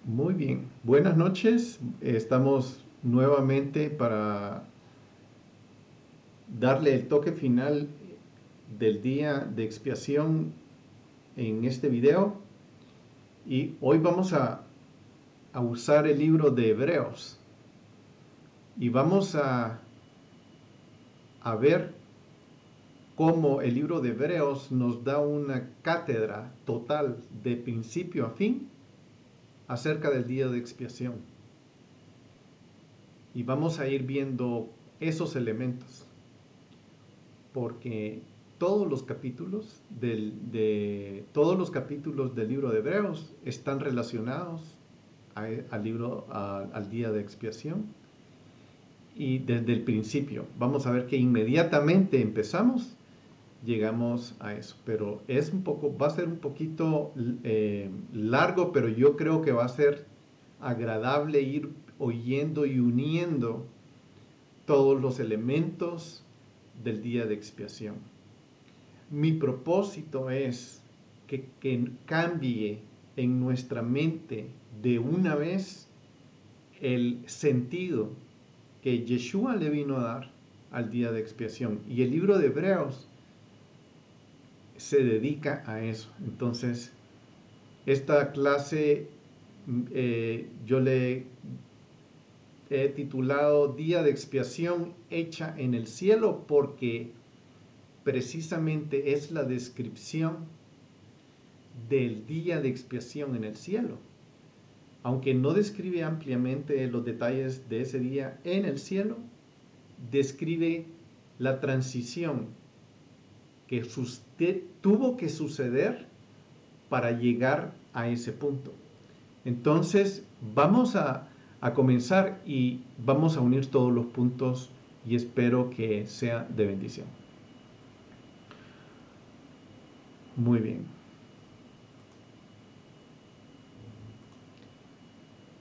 Muy bien, buenas noches. Estamos nuevamente para darle el toque final del día de expiación en este video. Y hoy vamos a usar el libro de Hebreos y vamos a ver cómo el libro de Hebreos nos da una cátedra total de principio a fin acerca del día de expiación. Y vamos a ir viendo esos elementos, porque todos los capítulos del libro de Hebreos están relacionados al día de expiación. Y desde el principio vamos a ver que inmediatamente empezamos, llegamos a eso. Pero va a ser un poquito largo, pero yo creo que va a ser agradable ir oyendo y uniendo todos los elementos del día de expiación. Mi propósito es que cambie en nuestra mente de una vez el sentido que Yeshua le vino a dar al día de expiación. Y el libro de Hebreos se dedica a eso. Entonces, esta clase yo le he titulado Día de expiación hecha en el cielo, porque precisamente es la descripción del día de expiación en el cielo. Aunque no describe ampliamente los detalles de ese día en el cielo, describe la transición que tuvo que suceder para llegar a ese punto. Entonces vamos a comenzar y vamos a unir todos los puntos y espero que sea de bendición. Muy bien.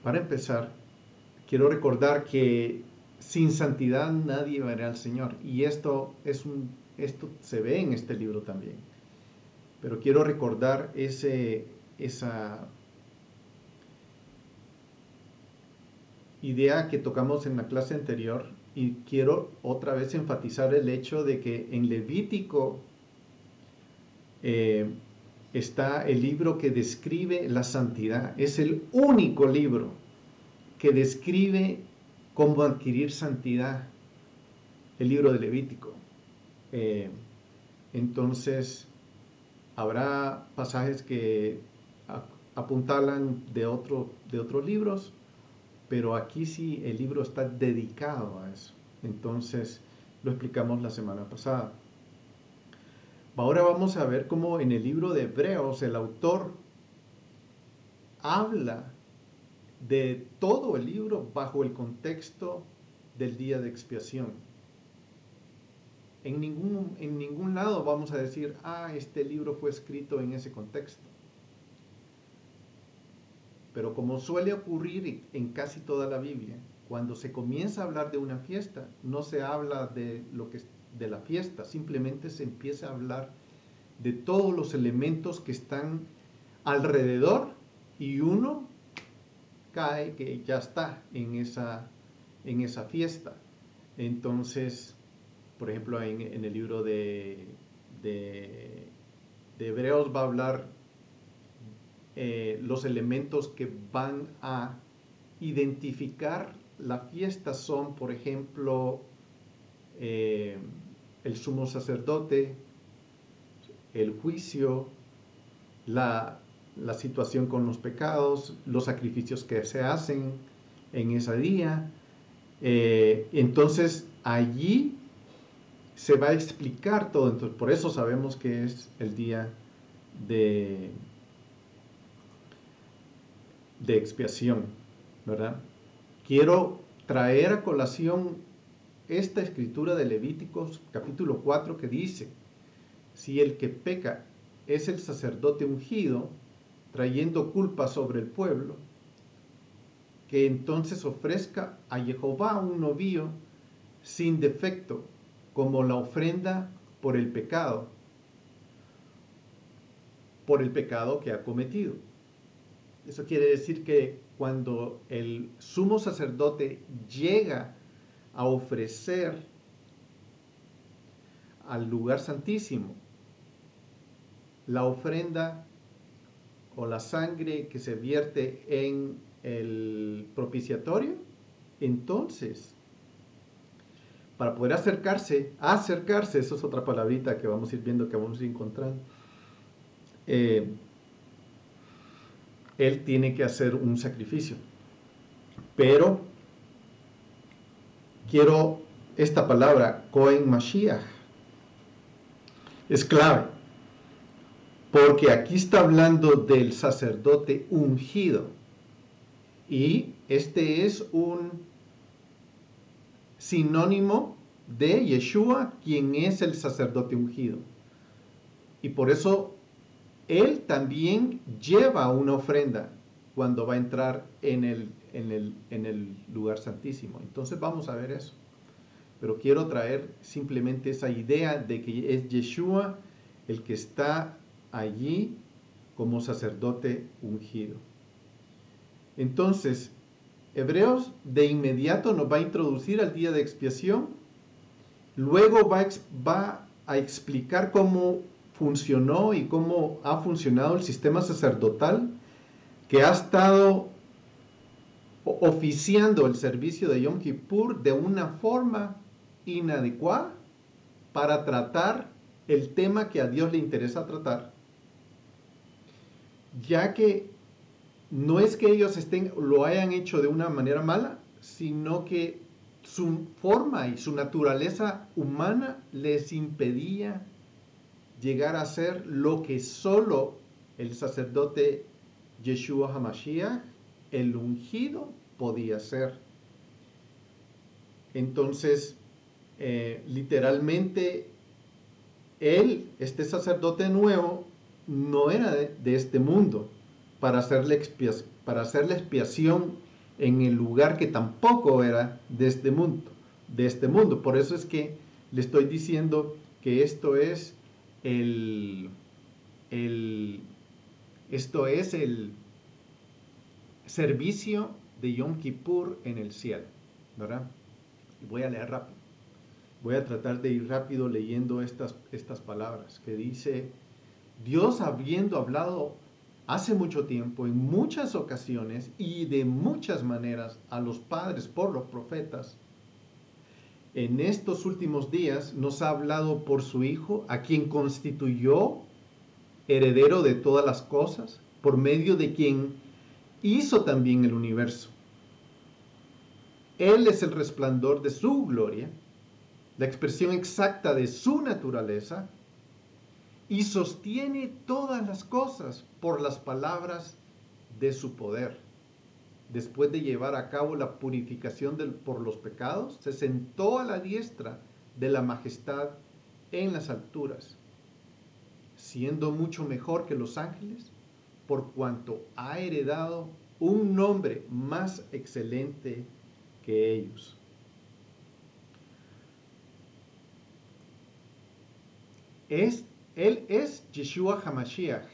Para empezar, quiero recordar que sin santidad nadie verá al Señor. Y esto se ve en este libro también. Pero quiero recordar esa idea que tocamos en la clase anterior, y quiero otra vez enfatizar el hecho de que en Levítico eh, está el libro que describe la santidad. Es el único libro que describe cómo adquirir santidad, el libro de Levítico. Eh, entonces, habrá pasajes que apuntalan de otros libros, pero aquí sí el libro está dedicado a eso. Entonces, lo explicamos la semana pasada. Ahora vamos a ver cómo en el libro de Hebreos el autor habla de todo el libro bajo el contexto del día de expiación. En ningún lado vamos a decir, este libro fue escrito en ese contexto. Pero como suele ocurrir en casi toda la Biblia, cuando se comienza a hablar de una fiesta, no se habla de la fiesta, simplemente se empieza a hablar de todos los elementos que están alrededor, y uno cae que ya está en esa fiesta. Entonces, por ejemplo, en el libro de, de Hebreos va a hablar los elementos que van a identificar la fiesta son, por ejemplo, eh, el sumo sacerdote, el juicio, la situación con los pecados, los sacrificios que se hacen en ese día. Entonces allí se va a explicar todo. Entonces, por eso sabemos que es el día de, de expiación, ¿verdad? Quiero traer a colación esta escritura de Levíticos capítulo 4 que dice: si el que peca es el sacerdote ungido, trayendo culpa sobre el pueblo, que entonces ofrezca a Jehová un novillo sin defecto, como la ofrenda por el pecado que ha cometido. Eso quiere decir que cuando el sumo sacerdote llega a ofrecer al lugar santísimo la ofrenda o la sangre que se vierte en el propiciatorio, entonces, para poder acercarse, eso es otra palabrita que vamos a ir viendo, que vamos a ir encontrando, él tiene que hacer un sacrificio. Pero quiero esta palabra, Cohen Mashiach, es clave, porque aquí está hablando del sacerdote ungido, y este es un sinónimo de Yeshua, quien es el sacerdote ungido. Y por eso él también lleva una ofrenda cuando va a entrar en el lugar santísimo. Entonces vamos a ver eso. Pero quiero traer simplemente esa idea de que es Yeshua el que está allí como sacerdote ungido. Entonces, Hebreos de inmediato nos va a introducir al día de expiación, luego va a explicar cómo funcionó y cómo ha funcionado el sistema sacerdotal que ha estado oficiando el servicio de Yom Kippur de una forma inadecuada para tratar el tema que a Dios le interesa tratar, ya que no es que ellos lo hayan hecho de una manera mala, sino que su forma y su naturaleza humana les impedía llegar a ser lo que solo el sacerdote Yeshua HaMashiach, el ungido, podía ser. Entonces, literalmente, este sacerdote nuevo, no era de este mundo para hacerle expiación en el lugar que tampoco era de este mundo. Por eso es que le estoy diciendo que esto es el servicio de Yom Kippur en el cielo, ¿verdad? Y voy a leer rápido. Voy a tratar de ir rápido leyendo estas palabras que dice: Dios, habiendo hablado hace mucho tiempo, en muchas ocasiones y de muchas maneras a los padres por los profetas, en estos últimos días nos ha hablado por su Hijo, a quien constituyó heredero de todas las cosas, por medio de quien hizo también el universo. Él es el resplandor de su gloria, la expresión exacta de su naturaleza, y sostiene todas las cosas por las palabras de su poder. Después de llevar a cabo la purificación por los pecados, se sentó a la diestra de la majestad en las alturas, siendo mucho mejor que los ángeles, por cuanto ha heredado un nombre más excelente que ellos. Él es Yeshua HaMashiach.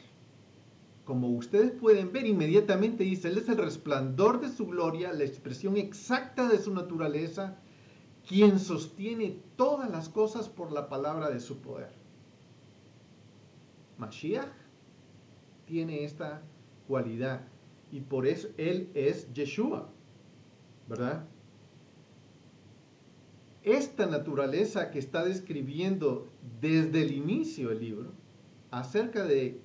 Como ustedes pueden ver, inmediatamente dice, Él es el resplandor de su gloria, la expresión exacta de su naturaleza, quien sostiene todas las cosas por la palabra de su poder. Mashiach tiene esta cualidad y por eso Él es Yeshua, ¿verdad? Esta naturaleza que está describiendo desde el inicio del libro acerca de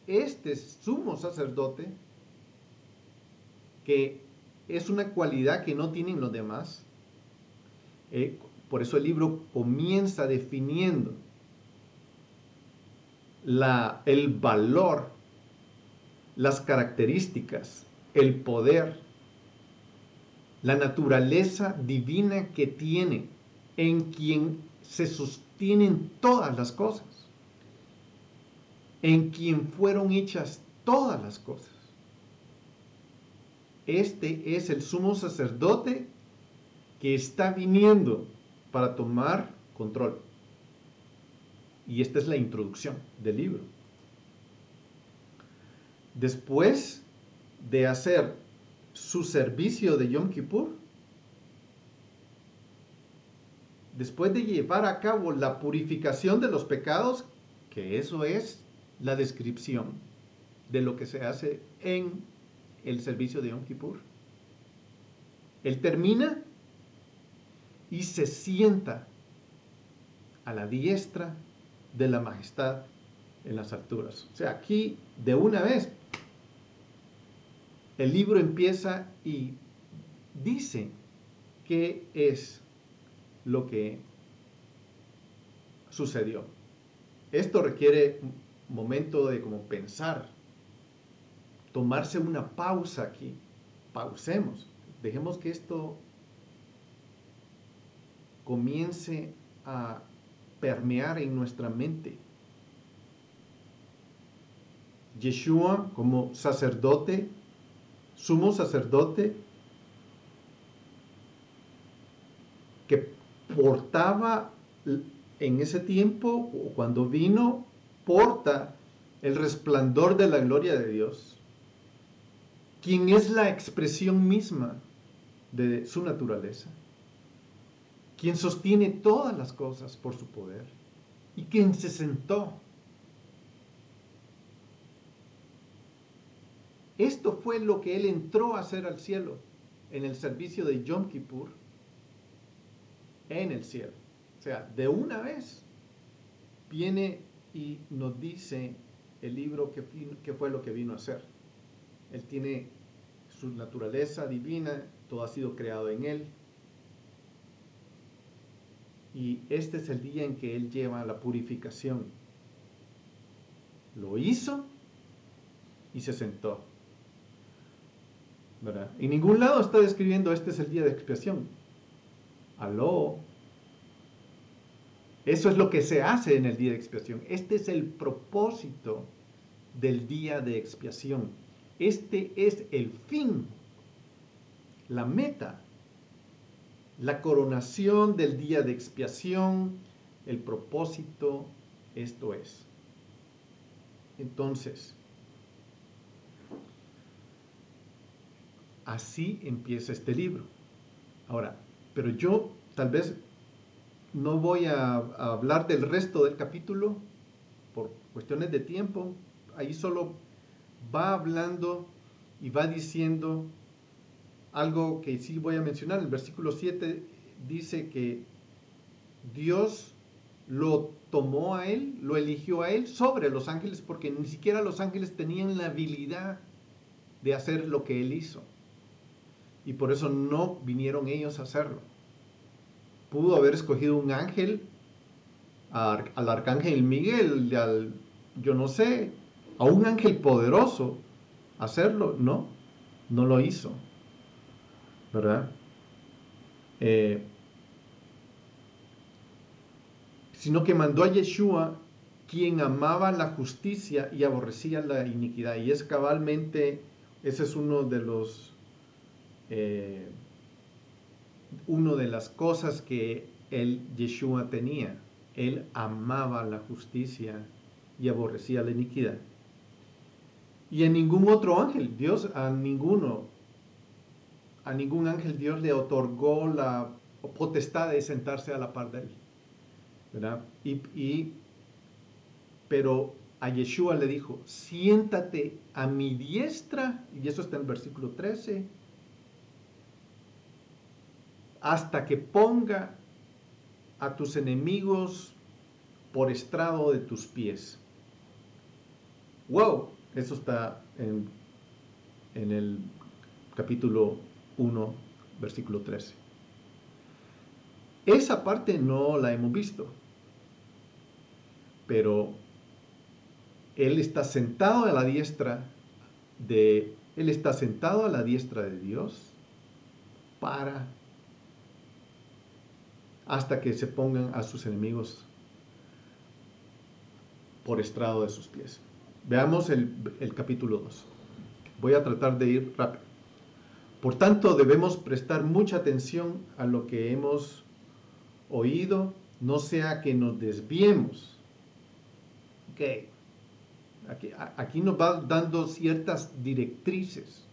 este sumo sacerdote, que es una cualidad que no tienen los demás. Por eso el libro comienza definiendo el valor, las características, el poder, la naturaleza divina que tiene, en quien se sostienen todas las cosas, en quien fueron hechas todas las cosas. Este es el sumo sacerdote que está viniendo para tomar control. Y esta es la introducción del libro. Después de hacer su servicio de Yom Kippur, después de llevar a cabo la purificación de los pecados, que eso es la descripción de lo que se hace en el servicio de Yom Kippur, él termina y se sienta a la diestra de la majestad en las alturas. O sea, aquí de una vez el libro empieza y dice qué es lo que sucedió. Esto requiere un momento de como pensar, tomarse una pausa aquí. Pausemos, dejemos que esto comience a permear en nuestra mente. Yeshua como sacerdote, sumo sacerdote, que portaba en ese tiempo, o cuando vino, porta el resplandor de la gloria de Dios, quien es la expresión misma de su naturaleza, quien sostiene todas las cosas por su poder, y quien se sentó. Esto fue lo que él entró a hacer al cielo en el servicio de Yom Kippur, en el cielo. O sea, de una vez viene y nos dice el libro que fue lo que vino a hacer. Él tiene su naturaleza divina, todo ha sido creado en él. Y este es el día en que él lleva la purificación. Lo hizo y se sentó, ¿verdad? En ningún lado está describiendo este es el día de expiación. Aló. Eso es lo que se hace en el día de expiación. Este es el propósito del día de expiación. Este es el fin, la meta, la coronación del día de expiación, el propósito, esto es. Entonces, así empieza este libro. Ahora, pero yo tal vez no voy a hablar del resto del capítulo por cuestiones de tiempo. Ahí solo va hablando y va diciendo algo que sí voy a mencionar. El versículo 7 dice que Dios lo tomó a él, lo eligió a él sobre los ángeles, porque ni siquiera los ángeles tenían la habilidad de hacer lo que él hizo. Y por eso no vinieron ellos a hacerlo. Pudo haber escogido un ángel, al arcángel Miguel, yo no sé, a un ángel poderoso, hacerlo. No, no lo hizo, ¿verdad? Sino que mandó a Yeshua, quien amaba la justicia y aborrecía la iniquidad. Y es cabalmente, ese es uno de las cosas que Yeshua tenía. Él amaba la justicia y aborrecía la iniquidad. Y a ningún otro ángel, a ningún ángel Dios le otorgó la potestad de sentarse a la par de él, ¿verdad? Pero a Yeshua le dijo, siéntate a mi diestra, y eso está en el versículo 13, hasta que ponga a tus enemigos por estrado de tus pies. ¡Wow! Eso está en el capítulo 1, versículo 13. Esa parte no la hemos visto, pero Él está sentado a la diestra de Dios hasta que se pongan a sus enemigos por estrado de sus pies. Veamos el capítulo 2. Voy a tratar de ir rápido. Por tanto, debemos prestar mucha atención a lo que hemos oído, no sea que nos desviemos. Okay. Aquí nos va dando ciertas directrices.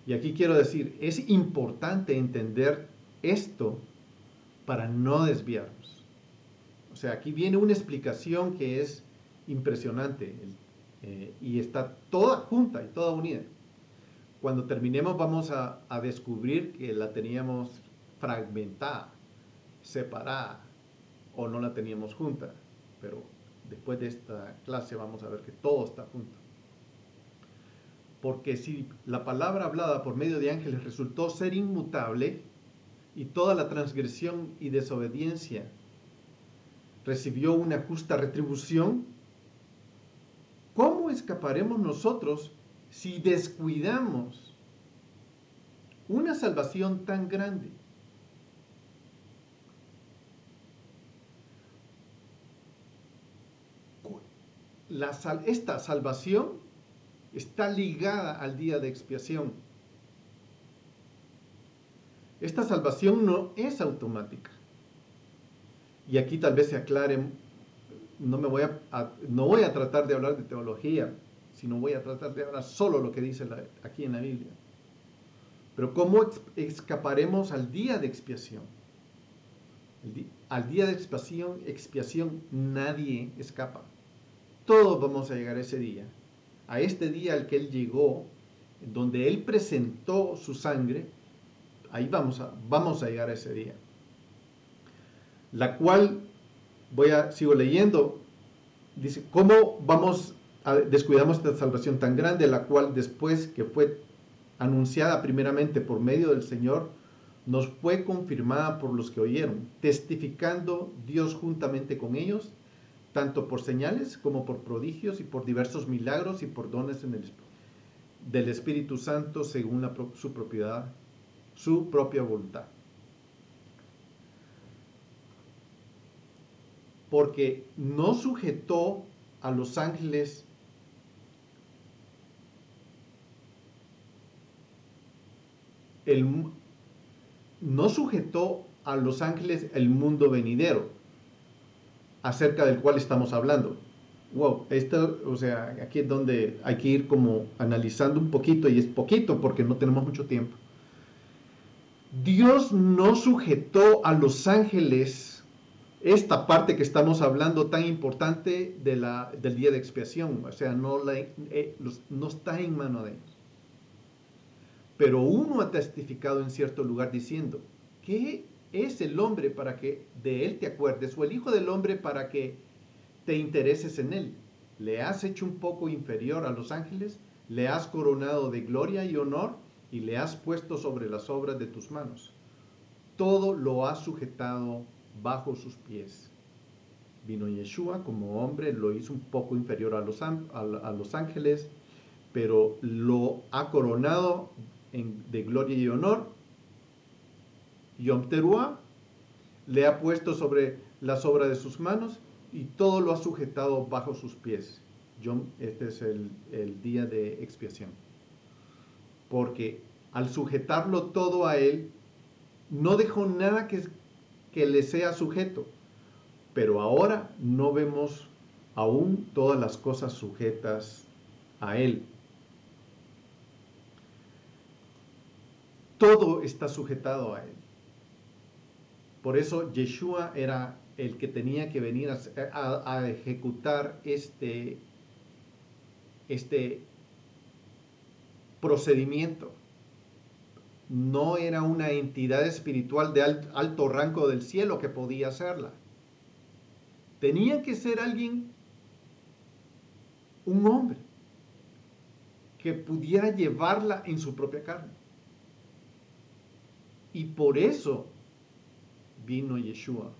Y aquí quiero decir, es importante entender esto para no desviarnos. O sea, aquí viene una explicación que es impresionante y está toda junta y toda unida. Cuando terminemos vamos a descubrir que la teníamos fragmentada, separada o no la teníamos junta. Pero después de esta clase vamos a ver que todo está junto. Porque si la palabra hablada por medio de ángeles resultó ser inmutable y toda la transgresión y desobediencia recibió una justa retribución, ¿cómo escaparemos nosotros si descuidamos una salvación tan grande? Esta salvación está ligada al día de expiación. Esta salvación no es automática. Y aquí tal vez se aclare, no voy a tratar de hablar de teología, sino voy a tratar de hablar solo lo que dice aquí en la Biblia. Pero ¿cómo escaparemos al día de expiación? Al día de expiación nadie escapa. Todos vamos a llegar a ese día. A este día al que Él llegó, donde Él presentó su sangre, ahí vamos a llegar a ese día. La cual, sigo leyendo, dice, ¿cómo descuidamos esta salvación tan grande, la cual después que fue anunciada primeramente por medio del Señor, nos fue confirmada por los que oyeron, testificando Dios juntamente con ellos, tanto por señales como por prodigios y por diversos milagros y por dones del Espíritu Santo según su propia voluntad. Porque no sujetó a los ángeles el mundo venidero, acerca del cual estamos hablando. Wow, aquí es donde hay que ir como analizando un poquito, y es poquito porque no tenemos mucho tiempo. Dios no sujetó a los ángeles esta parte que estamos hablando tan importante del día de expiación, o sea, no está en mano de ellos. Pero uno ha testificado en cierto lugar diciendo, ¿qué es el hombre para que de él te acuerdes, o el hijo del hombre para que te intereses en él? ¿Le has hecho un poco inferior a los ángeles? ¿Le has coronado de gloria y honor? Y le has puesto sobre las obras de tus manos. Todo lo has sujetado bajo sus pies. Vino Yeshua como hombre, lo hizo un poco inferior a los ángeles, pero lo ha coronado de gloria y honor. Yom Teruah le ha puesto sobre las obras de sus manos y todo lo ha sujetado bajo sus pies. Este es el día de expiación. Porque al sujetarlo todo a él, no dejó nada que le sea sujeto. Pero ahora no vemos aún todas las cosas sujetas a él. Todo está sujetado a él. Por eso Yeshua era el que tenía que venir a ejecutar este procedimiento. No era una entidad espiritual de alto rango del cielo que podía hacerla. Tenía que ser un hombre, que pudiera llevarla en su propia carne. Y por eso vino Yeshua,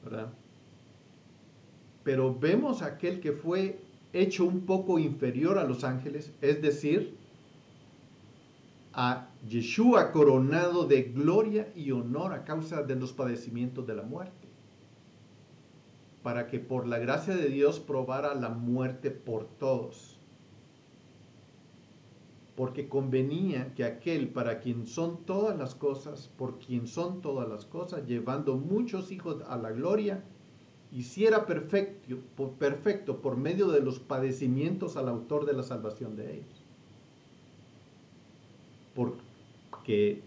¿verdad? Pero vemos a aquel que fue hecho un poco inferior a los ángeles, es decir, a Yeshua coronado de gloria y honor a causa de los padecimientos de la muerte, para que por la gracia de Dios probara la muerte por todos. Porque convenía que aquel para quien son todas las cosas, por quien son todas las cosas, llevando muchos hijos a la gloria, hiciera perfecto por medio de los padecimientos al autor de la salvación de ellos. porque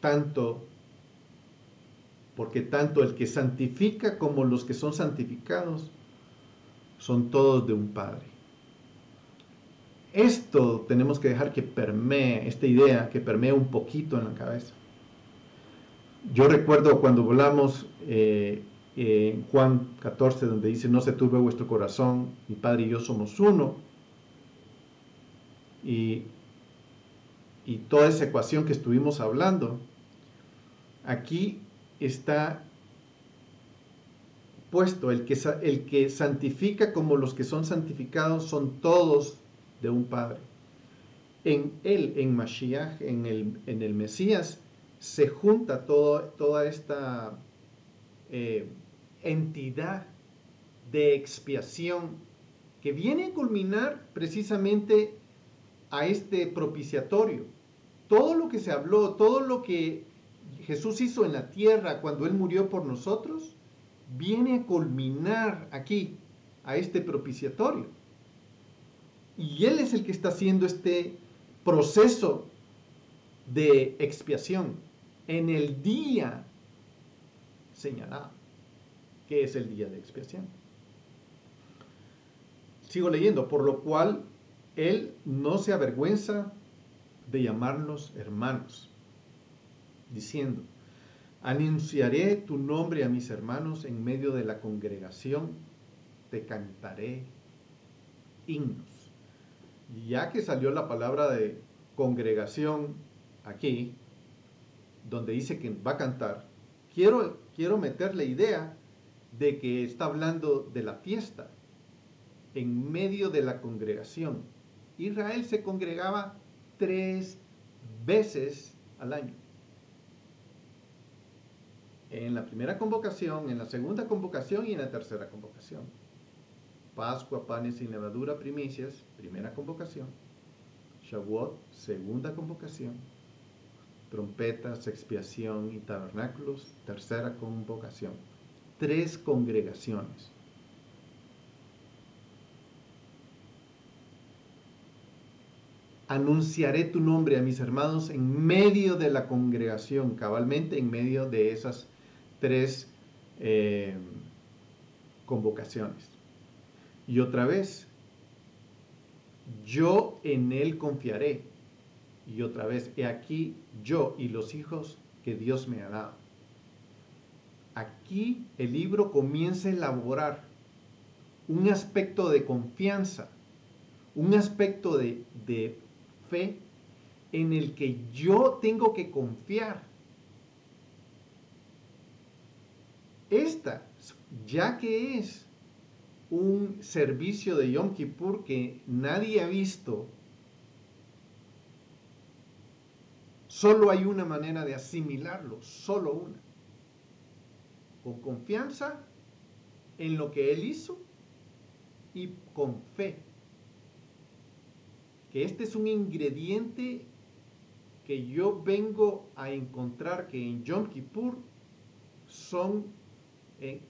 tanto, porque tanto el que santifica como los que son santificados son todos de un Padre. Esto tenemos que dejar que permee, esta idea que permee un poquito en la cabeza. Yo recuerdo cuando volamos en Juan 14, donde dice, no se turbe vuestro corazón, mi Padre y yo somos uno. Y toda esa ecuación que estuvimos hablando, aquí está puesto, el que santifica como los que son santificados son todos de un Padre. En él, en Mashiach, en el Mesías, se junta toda esta entidad de expiación que viene a culminar precisamente a este propiciatorio. Todo lo que se habló, todo lo que Jesús hizo en la tierra cuando Él murió por nosotros, viene a culminar aquí, a este propiciatorio. Y Él es el que está haciendo este proceso de expiación en el día señalado, que es el día de expiación. Sigo leyendo, por lo cual Él no se avergüenza de llamarnos hermanos, diciendo, anunciaré tu nombre a mis hermanos en medio de la congregación, te cantaré himnos. Y ya que salió la palabra de congregación aquí, donde dice que va a cantar, quiero meter la idea de que está hablando de la fiesta en medio de la congregación. Israel se congregaba 3 veces al año. En la primera convocación, en la segunda convocación y en la tercera convocación. Pascua, panes sin levadura, primicias, primera convocación. Shavuot, segunda convocación. Trompetas, expiación y tabernáculos, tercera convocación. 3 congregaciones. Anunciaré tu nombre a mis hermanos en medio de la congregación, cabalmente en medio de esas 3 convocaciones. Y otra vez, yo en él confiaré. Y otra vez, he aquí yo y los hijos que Dios me ha dado. Aquí el libro comienza a elaborar un aspecto de confianza, un aspecto de fe en el que yo tengo que confiar. Ya que es un servicio de Yom Kippur que nadie ha visto, solo hay una manera de asimilarlo, solo una. Con confianza en lo que Él hizo y con fe. Que este es un ingrediente que yo vengo a encontrar que en Yom Kippur son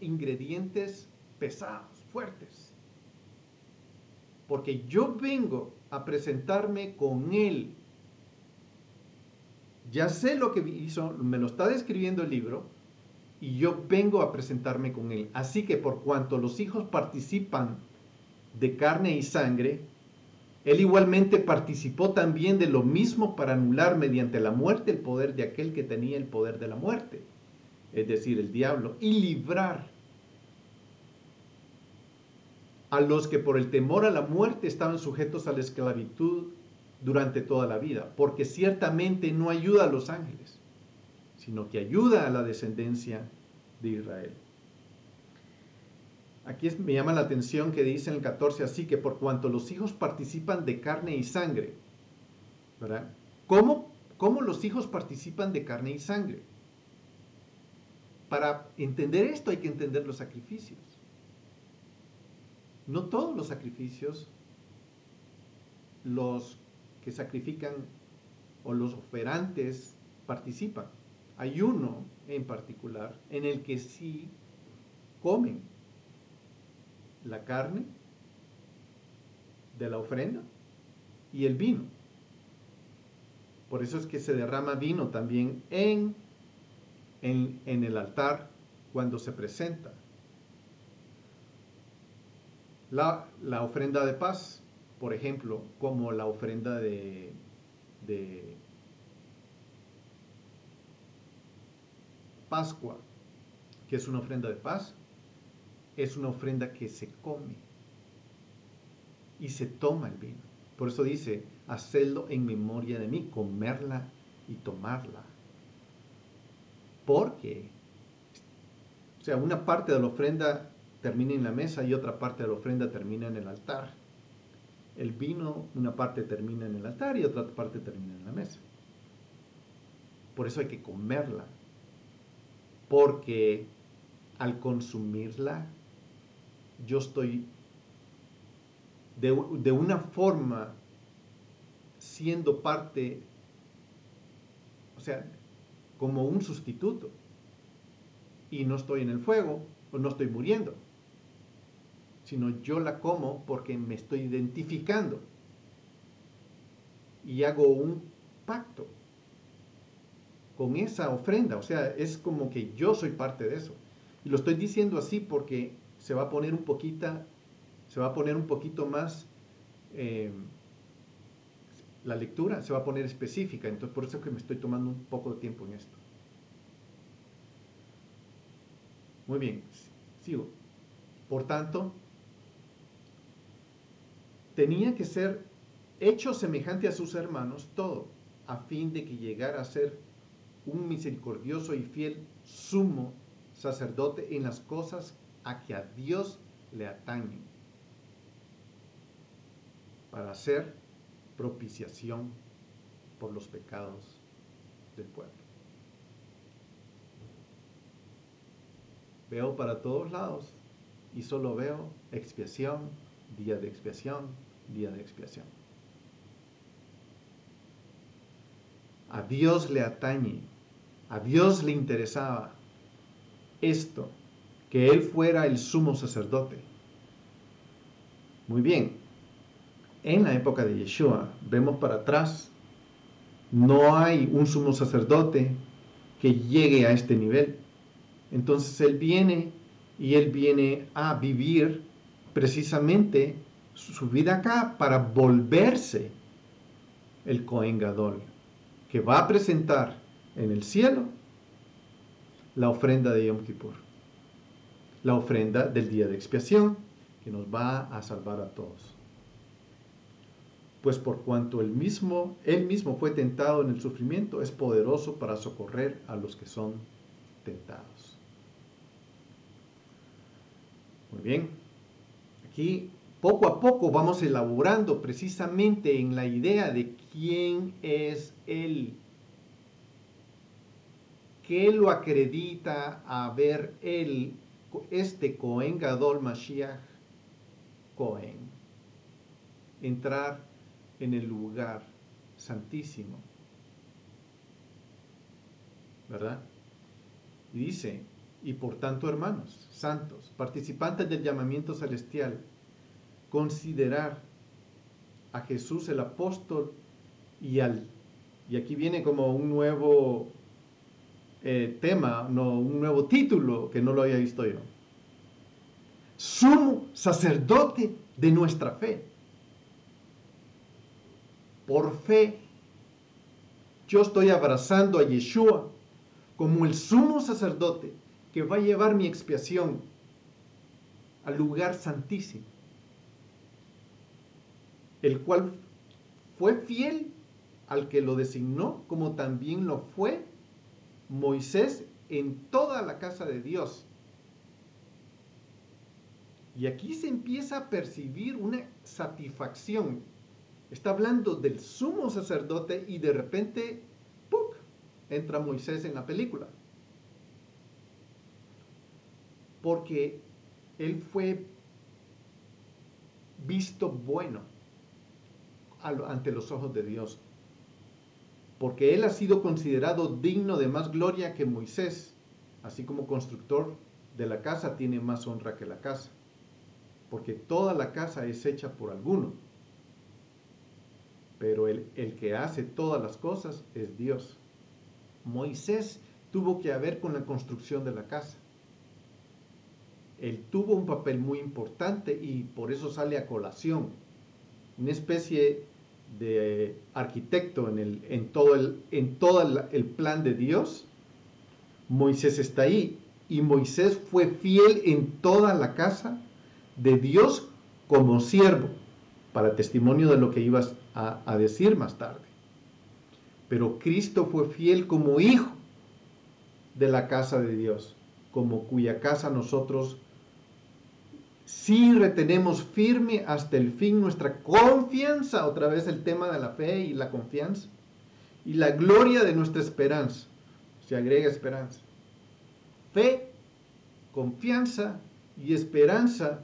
ingredientes pesados, fuertes. Porque yo vengo a presentarme con Él. Ya sé lo que hizo, me lo está describiendo el libro, y yo vengo a presentarme con Él. Así que por cuanto los hijos participan de carne y sangre, Él igualmente participó también de lo mismo para anular mediante la muerte el poder de aquel que tenía el poder de la muerte, es decir, el diablo, y librar a los que por el temor a la muerte estaban sujetos a la esclavitud durante toda la vida, porque ciertamente no ayuda a los ángeles, sino que ayuda a la descendencia de Israel. Aquí me llama la atención que dice en el 14, así que por cuanto los hijos participan de carne y sangre, ¿verdad? ¿Cómo los hijos participan de carne y sangre? Para entender esto hay que entender los sacrificios. No todos los sacrificios, los que sacrifican o los oferantes participan. Hay uno en particular en el que sí comen la carne de la ofrenda y el vino. Por eso es que se derrama vino también en el altar cuando se presenta. La ofrenda de paz, por ejemplo, como la ofrenda de Pascua, que es una ofrenda de paz, es una ofrenda que se come y se toma el vino. Por eso dice, hacedlo en memoria de mí, comerla y tomarla. Porque, o sea, una parte de la ofrenda termina en la mesa y otra parte de la ofrenda termina en el altar. El vino, una parte termina en el altar y otra parte termina en la mesa. Por eso hay que comerla. Porque al consumirla, yo estoy de una forma siendo parte, o sea, como un sustituto. Y no estoy en el fuego o no estoy muriendo, sino yo la como porque me estoy identificando y hago un pacto con esa ofrenda. O sea, es como que yo soy parte de eso. Y lo estoy diciendo así porque se va a poner un poquito más, eh, la lectura se va a poner específica. Entonces, por eso es que me estoy tomando un poco de tiempo en esto. Muy bien, sigo. Por tanto, tenía que ser hecho semejante a sus hermanos todo, a fin de que llegara a ser un misericordioso y fiel sumo sacerdote en las cosas a que a Dios le atañen, para hacer propiciación por los pecados del pueblo. Veo para todos lados y solo veo expiación, día de expiación, día de expiación. A Dios le atañe, a Dios le interesaba esto, que Él fuera el sumo sacerdote. Muy bien, en la época de Yeshua, vemos para atrás, no hay un sumo sacerdote que llegue a este nivel. Entonces Él viene y Él viene a vivir precisamente su vida acá para volverse el Cohen Gadol, que va a presentar en el cielo la ofrenda de Yom Kippur, la ofrenda del día de expiación, que nos va a salvar a todos. Pues por cuanto él mismo fue tentado en el sufrimiento, es poderoso para socorrer a los que son tentados. Muy bien, aquí poco a poco vamos elaborando precisamente en la idea de quién es él, qué lo acredita a ver él, este Cohen Gadol Mashiach Cohen, entrar en el lugar santísimo, ¿verdad? Y dice, y por tanto, hermanos, santos, participantes del llamamiento celestial, considerar a Jesús el apóstol y aquí viene como un nuevo tema, no, un nuevo título que no lo había visto yo. Sumo sacerdote de nuestra fe. Por fe, yo estoy abrazando a Yeshua como el sumo sacerdote que va a llevar mi expiación al lugar santísimo, el cual fue fiel al que lo designó, como también lo fue Moisés en toda la casa de Dios. Y aquí se empieza a percibir una satisfacción. Está hablando del sumo sacerdote y de repente, ¡puc!, entra Moisés en la película. Porque él fue visto bueno ante los ojos de Dios. Porque él ha sido considerado digno de más gloria que Moisés, así como constructor de la casa tiene más honra que la casa, porque toda la casa es hecha por alguno. pero el que hace todas las cosas es Dios. Moisés tuvo que ver con la construcción de la casa. Él tuvo un papel muy importante y por eso sale a colación. Una especie de arquitecto en todo el plan de Dios. Moisés está ahí y Moisés fue fiel en toda la casa de Dios como siervo, para testimonio de lo que ibas a decir más tarde. Pero Cristo fue fiel como hijo de la casa de Dios, como cuya casa nosotros sí retenemos firme hasta el fin nuestra confianza, otra vez el tema de la fe y la confianza, y la gloria de nuestra esperanza. Se agrega esperanza. Fe, confianza y esperanza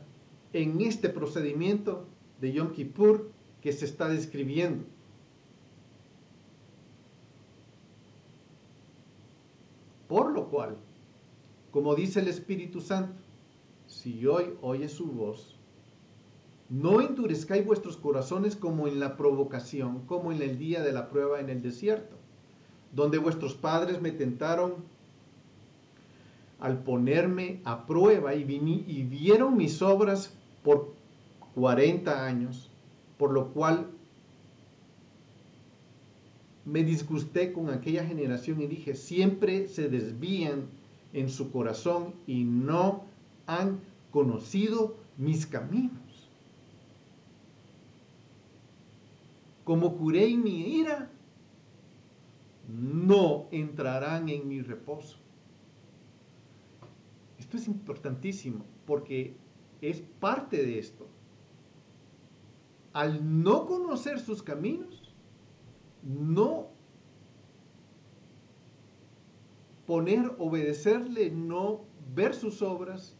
en este procedimiento de Yom Kippur que se está describiendo. Por lo cual, como dice el Espíritu Santo, si hoy oyes su voz, no endurezcáis vuestros corazones como en la provocación, como en el día de la prueba en el desierto, donde vuestros padres me tentaron al ponerme a prueba y vieron mis obras por 40 años, por lo cual me disgusté con aquella generación y dije, siempre se desvían en su corazón y no han conocido mis caminos. Como curé en mi ira, no entrarán en mi reposo. Esto es importantísimo porque es parte de esto. Al no conocer sus caminos, no obedecerle, no ver sus obras,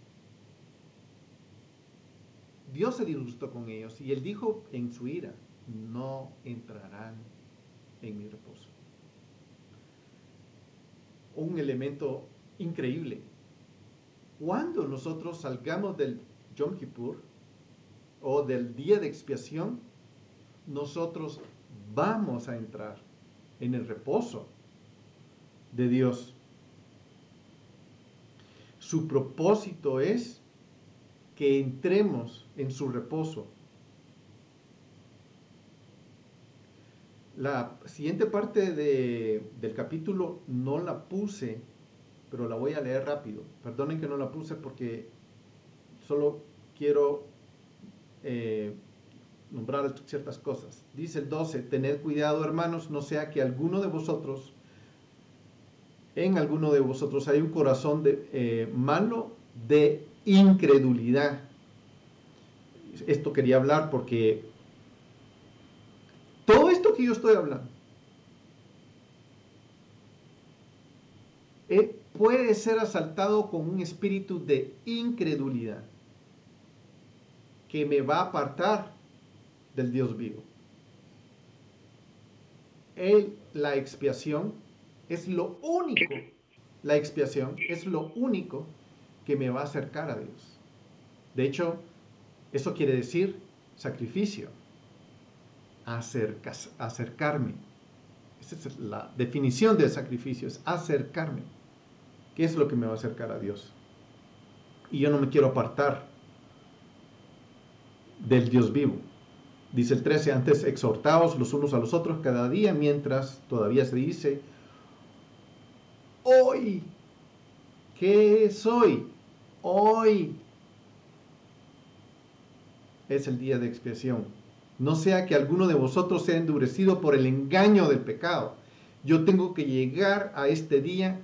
Dios se disgustó con ellos y él dijo en su ira, no entrarán en mi reposo. Un elemento increíble. Cuando nosotros salgamos del Yom Kippur o del día de expiación, nosotros vamos a entrar en el reposo de Dios. Su propósito es que entremos en su reposo. La siguiente parte del capítulo no la puse, pero la voy a leer rápido. Perdonen que no la puse porque solo quiero nombrar ciertas cosas. Dice el 12, tened cuidado, hermanos, no sea que en alguno de vosotros hay un corazón malo de incredulidad. Esto quería hablar porque todo esto que yo estoy hablando puede ser asaltado con un espíritu de incredulidad que me va a apartar del Dios vivo. La expiación es lo único, la expiación es lo único que me va a acercar a Dios. De hecho, eso quiere decir sacrificio, acercarme. Esa es la definición del sacrificio, es acercarme. ¿Qué es lo que me va a acercar a Dios? Y yo no me quiero apartar del Dios vivo. Dice el 13, antes exhortaos los unos a los otros cada día, mientras todavía se dice, hoy, ¿qué es hoy? Hoy es el día de expiación. No sea que alguno de vosotros sea endurecido por el engaño del pecado. Yo tengo que llegar a este día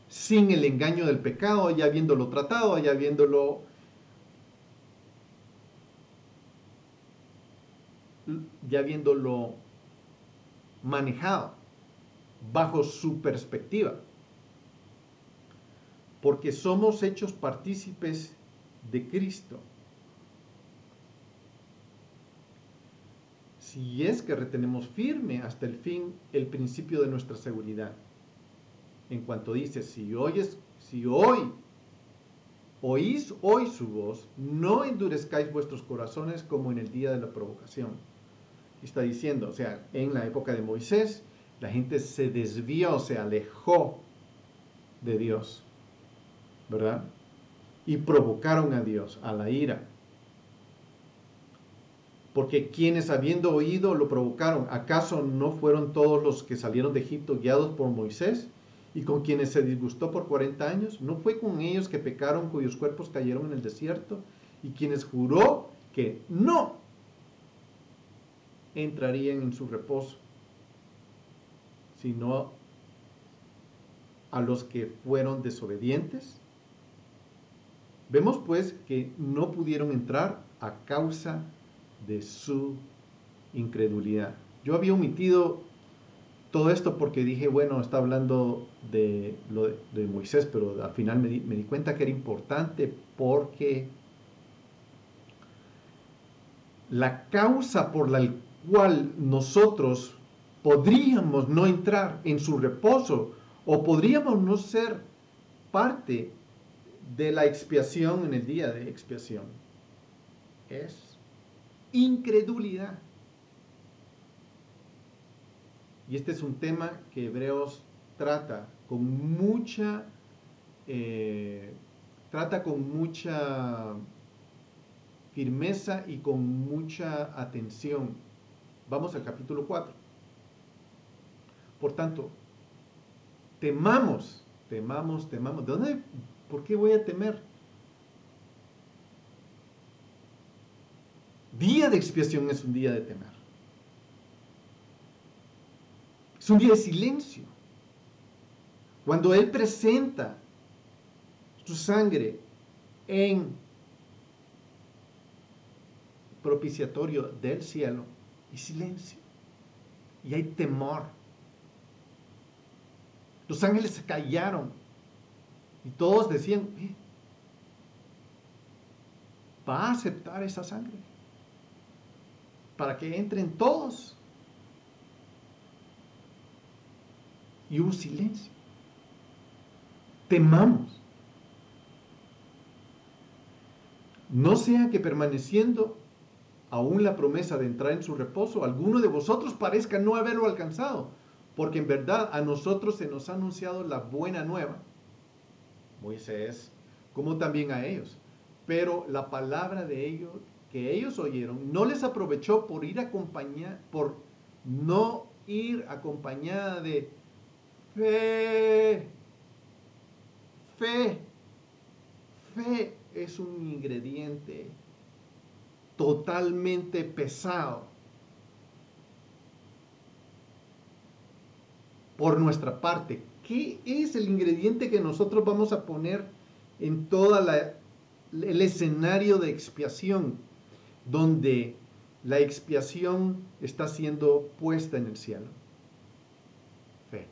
sin el engaño del pecado, ya habiéndolo tratado, ya habiéndolo manejado bajo su perspectiva. Porque somos hechos partícipes de Cristo. Si es que retenemos firme hasta el fin el principio de nuestra seguridad. En cuanto dice, si oís hoy su voz, no endurezcáis vuestros corazones como en el día de la provocación. está diciendo, o sea, en la época de Moisés, la gente se desvió, se alejó de Dios, ¿verdad? Y provocaron a Dios, a la ira. Porque quienes habiendo oído lo provocaron, ¿acaso no fueron todos los que salieron de Egipto guiados por Moisés? Y con quienes se disgustó por 40 años, ¿no fue con ellos que pecaron, cuyos cuerpos cayeron en el desierto? Y quienes juró que no entrarían en su reposo, sino a los que fueron desobedientes. Vemos pues que no pudieron entrar a causa de su incredulidad. Yo había omitido todo esto porque dije, bueno, está hablando de Moisés, pero al final me di cuenta que era importante porque la causa por la cual nosotros podríamos no entrar en su reposo o podríamos no ser parte de la expiación en el día de expiación es incredulidad. Y este es un tema que Hebreos trata con mucha firmeza y con mucha atención. Vamos al capítulo 4. Por tanto, temamos. ¿De dónde? ¿Por qué voy a temer? Día de expiación es un día de temer. Es un día de silencio. Cuando Él presenta su sangre en propiciatorio del cielo, y silencio. Y hay temor. Los ángeles se callaron. Y todos decían, va a aceptar esa sangre. Para que entren todos. Y hubo silencio. Temamos. No sea que permaneciendo aún la promesa de entrar en su reposo, alguno de vosotros parezca no haberlo alcanzado, porque en verdad a nosotros se nos ha anunciado la buena nueva, Moisés, como también a ellos. Pero la palabra de ellos que ellos oyeron no les aprovechó por no ir acompañada de fe. Fe es un ingrediente totalmente pesado por nuestra parte. ¿Qué es el ingrediente que nosotros vamos a poner en todo el escenario de expiación, donde la expiación está siendo puesta en el cielo? Fe.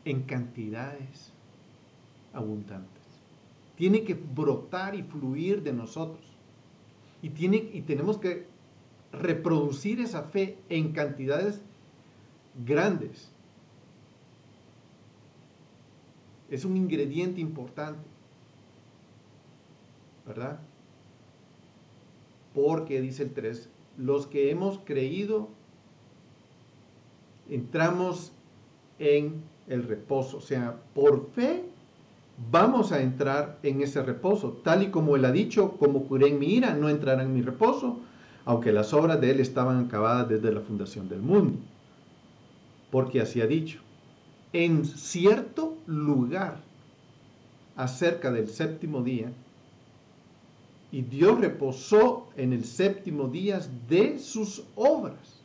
En cantidades abundantes. Tiene que brotar y fluir de nosotros. Y tenemos que reproducir esa fe en cantidades grandes. Es un ingrediente importante, ¿verdad? Porque dice el 3, los que hemos creído entramos en el reposo. O sea, por fe vamos a entrar en ese reposo, tal y como Él ha dicho, como juré en mi ira, no entrarán en mi reposo, aunque las obras de Él estaban acabadas desde la fundación del mundo. Porque así ha dicho, en cierto lugar, acerca del séptimo día, y Dios reposó en el séptimo día de sus obras.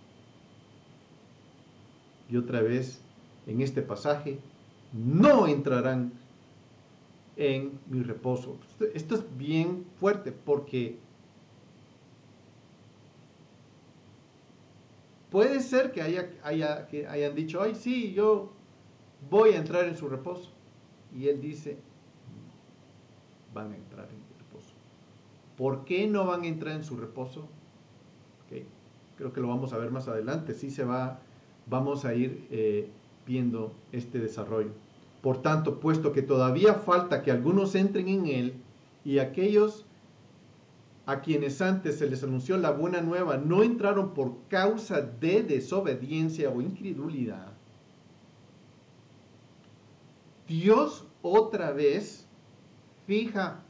Y otra vez, en este pasaje, no entrarán en mi reposo. Esto es bien fuerte porque puede ser que hayan dicho, ay, sí, yo voy a entrar en su reposo. Y Él dice, no, van a entrar en mi reposo. ¿Por qué no van a entrar en su reposo? Okay. Creo que lo vamos a ver más adelante. Sí vamos a ir viendo este desarrollo. Por tanto, puesto que todavía falta que algunos entren en él y aquellos a quienes antes se les anunció la buena nueva no entraron por causa de desobediencia o incredulidad, Dios otra vez fija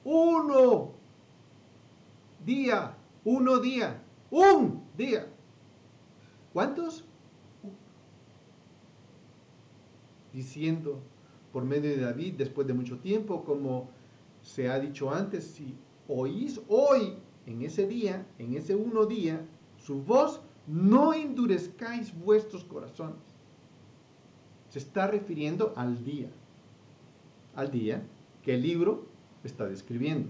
uno día, un día. ¿Cuántos? Diciendo por medio de David, después de mucho tiempo, como se ha dicho antes, si oís hoy, en ese día, en ese uno día, su voz, no endurezcáis vuestros corazones. Se está refiriendo al día que el libro está describiendo.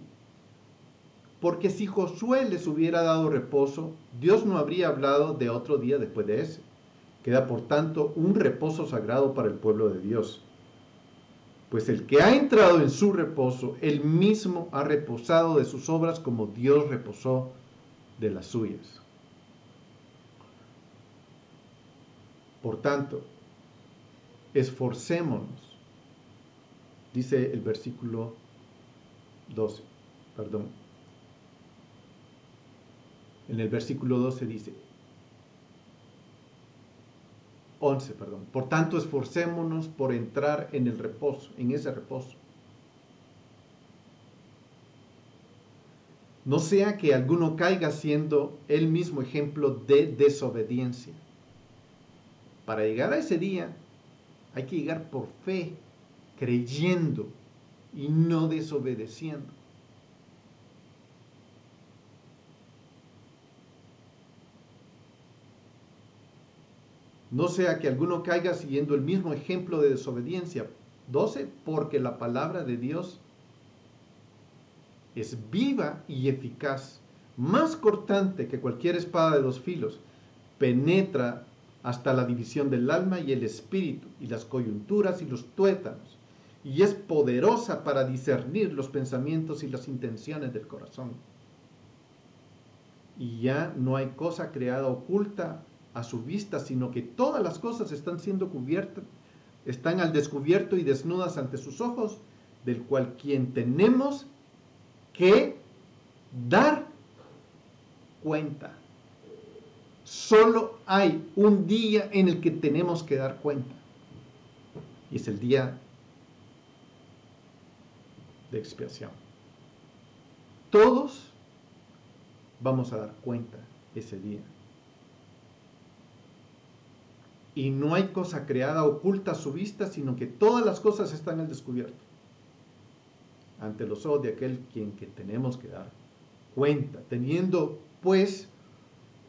Porque si Josué les hubiera dado reposo, Dios no habría hablado de otro día después de ese. Queda por tanto un reposo sagrado para el pueblo de Dios. Pues el que ha entrado en su reposo, él mismo ha reposado de sus obras como Dios reposó de las suyas. Por tanto, esforcémonos, dice el versículo 12, perdón. En el versículo 12 dice, 11, perdón. Por tanto, esforcémonos por entrar en el reposo, en ese reposo. No sea que alguno caiga siendo él mismo ejemplo de desobediencia. Para llegar a ese día, hay que llegar por fe, creyendo y no desobedeciendo. No sea que alguno caiga siguiendo el mismo ejemplo de desobediencia. 12, porque la palabra de Dios es viva y eficaz, más cortante que cualquier espada de dos filos, penetra hasta la división del alma y el espíritu, y las coyunturas y los tuétanos, y es poderosa para discernir los pensamientos y las intenciones del corazón. Y ya no hay cosa creada oculta a su vista, sino que todas las cosas están siendo cubiertas, están al descubierto y desnudas ante sus ojos, del cual quien tenemos que dar cuenta. Solo hay un día en el que tenemos que dar cuenta. Y es el día de expiación. Todos vamos a dar cuenta ese día. Y no hay cosa creada oculta a su vista, sino que todas las cosas están al descubierto, ante los ojos de aquel quien que tenemos que dar cuenta, teniendo pues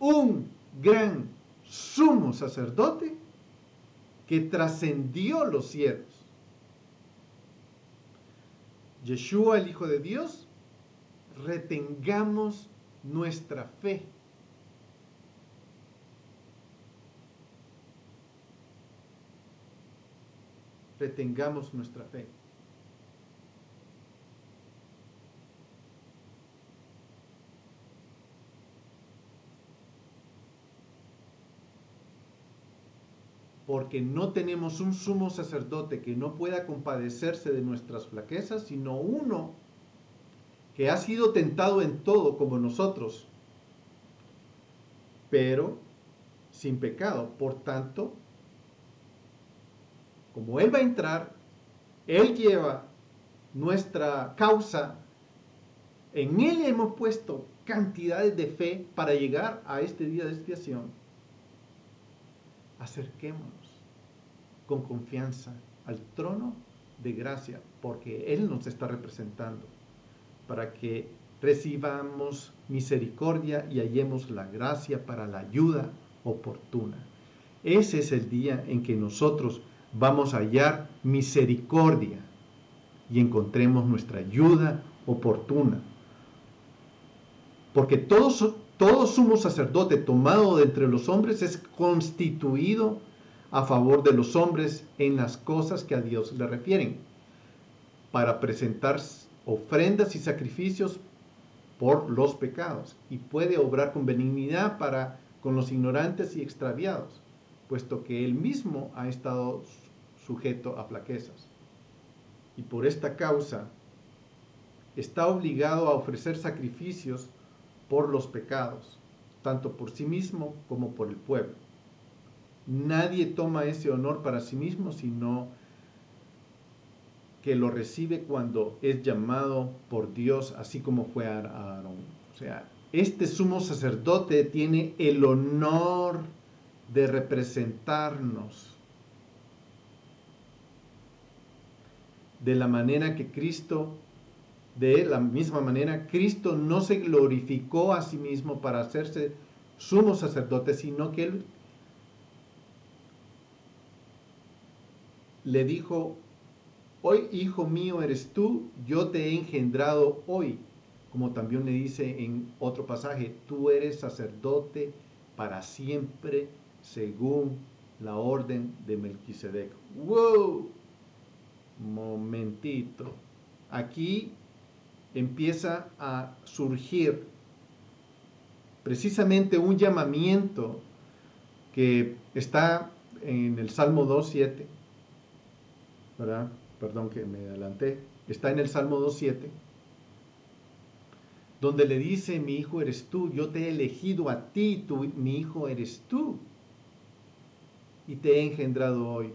un gran sumo sacerdote que trascendió los cielos. Yeshua, el Hijo de Dios, retengamos nuestra fe. Retengamos nuestra fe. Porque no tenemos un sumo sacerdote que no pueda compadecerse de nuestras flaquezas, sino uno que ha sido tentado en todo como nosotros, pero sin pecado. Por tanto, como Él va a entrar, Él lleva nuestra causa, en Él hemos puesto cantidades de fe para llegar a este día de expiación. Acerquémonos con confianza al trono de gracia, porque Él nos está representando, para que recibamos misericordia y hallemos la gracia para la ayuda oportuna. Ese es el día en que nosotros vamos a hallar misericordia y encontremos nuestra ayuda oportuna. Porque todo sumo sacerdote tomado de entre los hombres es constituido a favor de los hombres en las cosas que a Dios le refieren, para presentar ofrendas y sacrificios por los pecados, y puede obrar con benignidad para con los ignorantes y extraviados, puesto que él mismo ha estado sujeto a flaquezas. Y por esta causa está obligado a ofrecer sacrificios por los pecados, tanto por sí mismo como por el pueblo. Nadie toma ese honor para sí mismo, sino que lo recibe cuando es llamado por Dios, así como fue a Aarón. O sea, este sumo sacerdote tiene el honor de representarnos de la manera que Cristo, de la misma manera, Cristo no se glorificó a sí mismo para hacerse sumo sacerdote, sino que Él le dijo: hoy, hijo mío, eres tú, yo te he engendrado hoy. Como también le dice en otro pasaje, tú eres sacerdote para siempre, según la orden de Melquisedec. ¡Wow! Momentito. Aquí empieza a surgir precisamente un llamamiento que está en el Salmo 2.7, ¿verdad? Perdón que me adelanté. Está en el Salmo 2.7, donde le dice: mi hijo eres tú, yo te he elegido a ti, mi hijo eres tú, y te he engendrado hoy,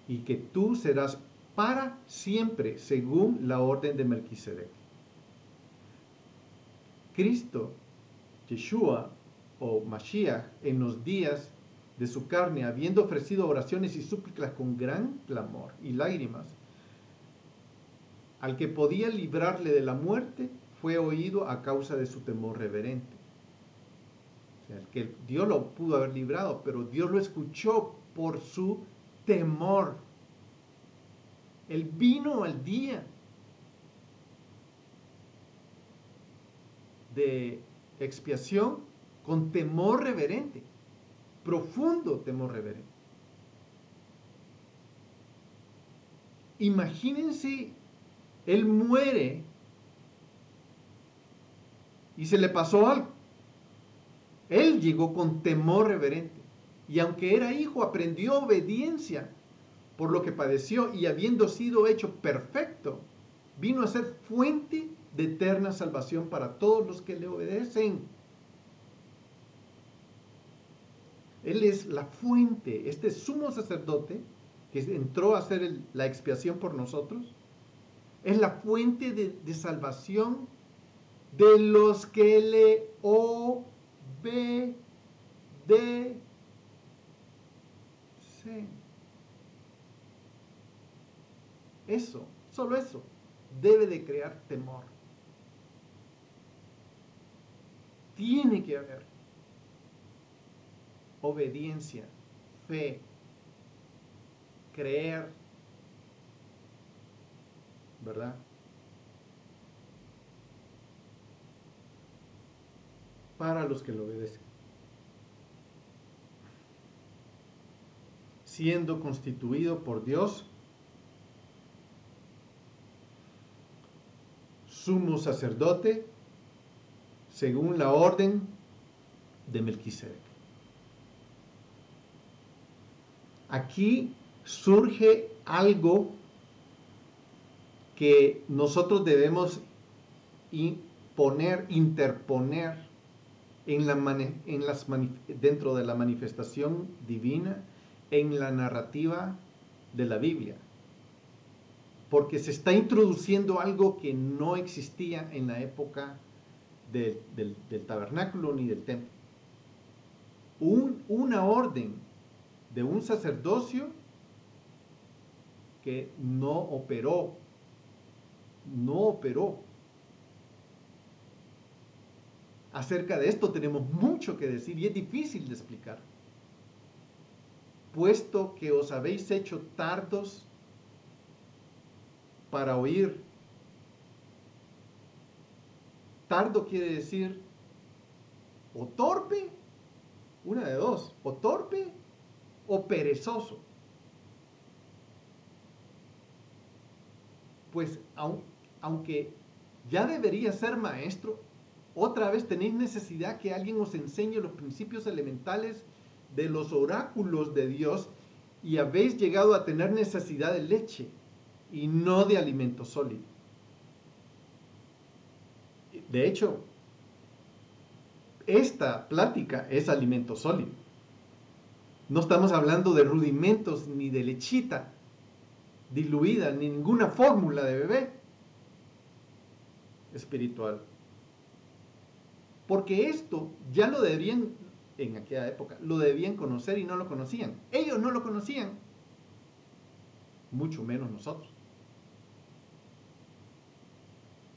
y que tú serás para siempre, según la orden de Melquisedec. Cristo, Yeshua o Mashiach, en los días de su carne, habiendo ofrecido oraciones y súplicas con gran clamor y lágrimas, al que podía librarle de la muerte, fue oído a causa de su temor reverente. O sea, el que Dios lo pudo haber librado, pero Dios lo escuchó por su temor. Él vino al día de expiación con temor reverente, profundo temor reverente. Imagínense, él muere y se le pasó algo. Él llegó con temor reverente, y aunque era hijo, aprendió obediencia por lo que padeció, y habiendo sido hecho perfecto, vino a ser fuente de eterna salvación para todos los que le obedecen. Él es la fuente, este sumo sacerdote que entró a hacer la expiación por nosotros, es la fuente de salvación de los que le obedecen. Eso, solo eso, debe de crear temor. Tiene que haber obediencia, fe, creer, ¿verdad? Para los que lo obedecen. Siendo constituido por Dios sumo sacerdote según la orden de Melquisedec. Aquí surge algo que nosotros debemos interponer dentro de la manifestación divina, en la narrativa de la Biblia. Porque se está introduciendo algo que no existía en la época del tabernáculo ni del templo. Una orden de un sacerdocio que no operó. Acerca de esto tenemos mucho que decir y es difícil de explicar. Puesto que os habéis hecho tardos para oír. Tardo quiere decir o torpe, una de dos, o torpe o perezoso. Pues aunque ya debería ser maestro, otra vez tenéis necesidad que alguien os enseñe los principios elementales de los oráculos de Dios, y habéis llegado a tener necesidad de leche y no de alimento sólido. De hecho, esta plática es alimento sólido. No estamos hablando de rudimentos ni de lechita diluida, ni ninguna fórmula de bebé espiritual. Porque esto ya lo debían, en aquella época, lo debían conocer y no lo conocían. Ellos no lo conocían, mucho menos nosotros.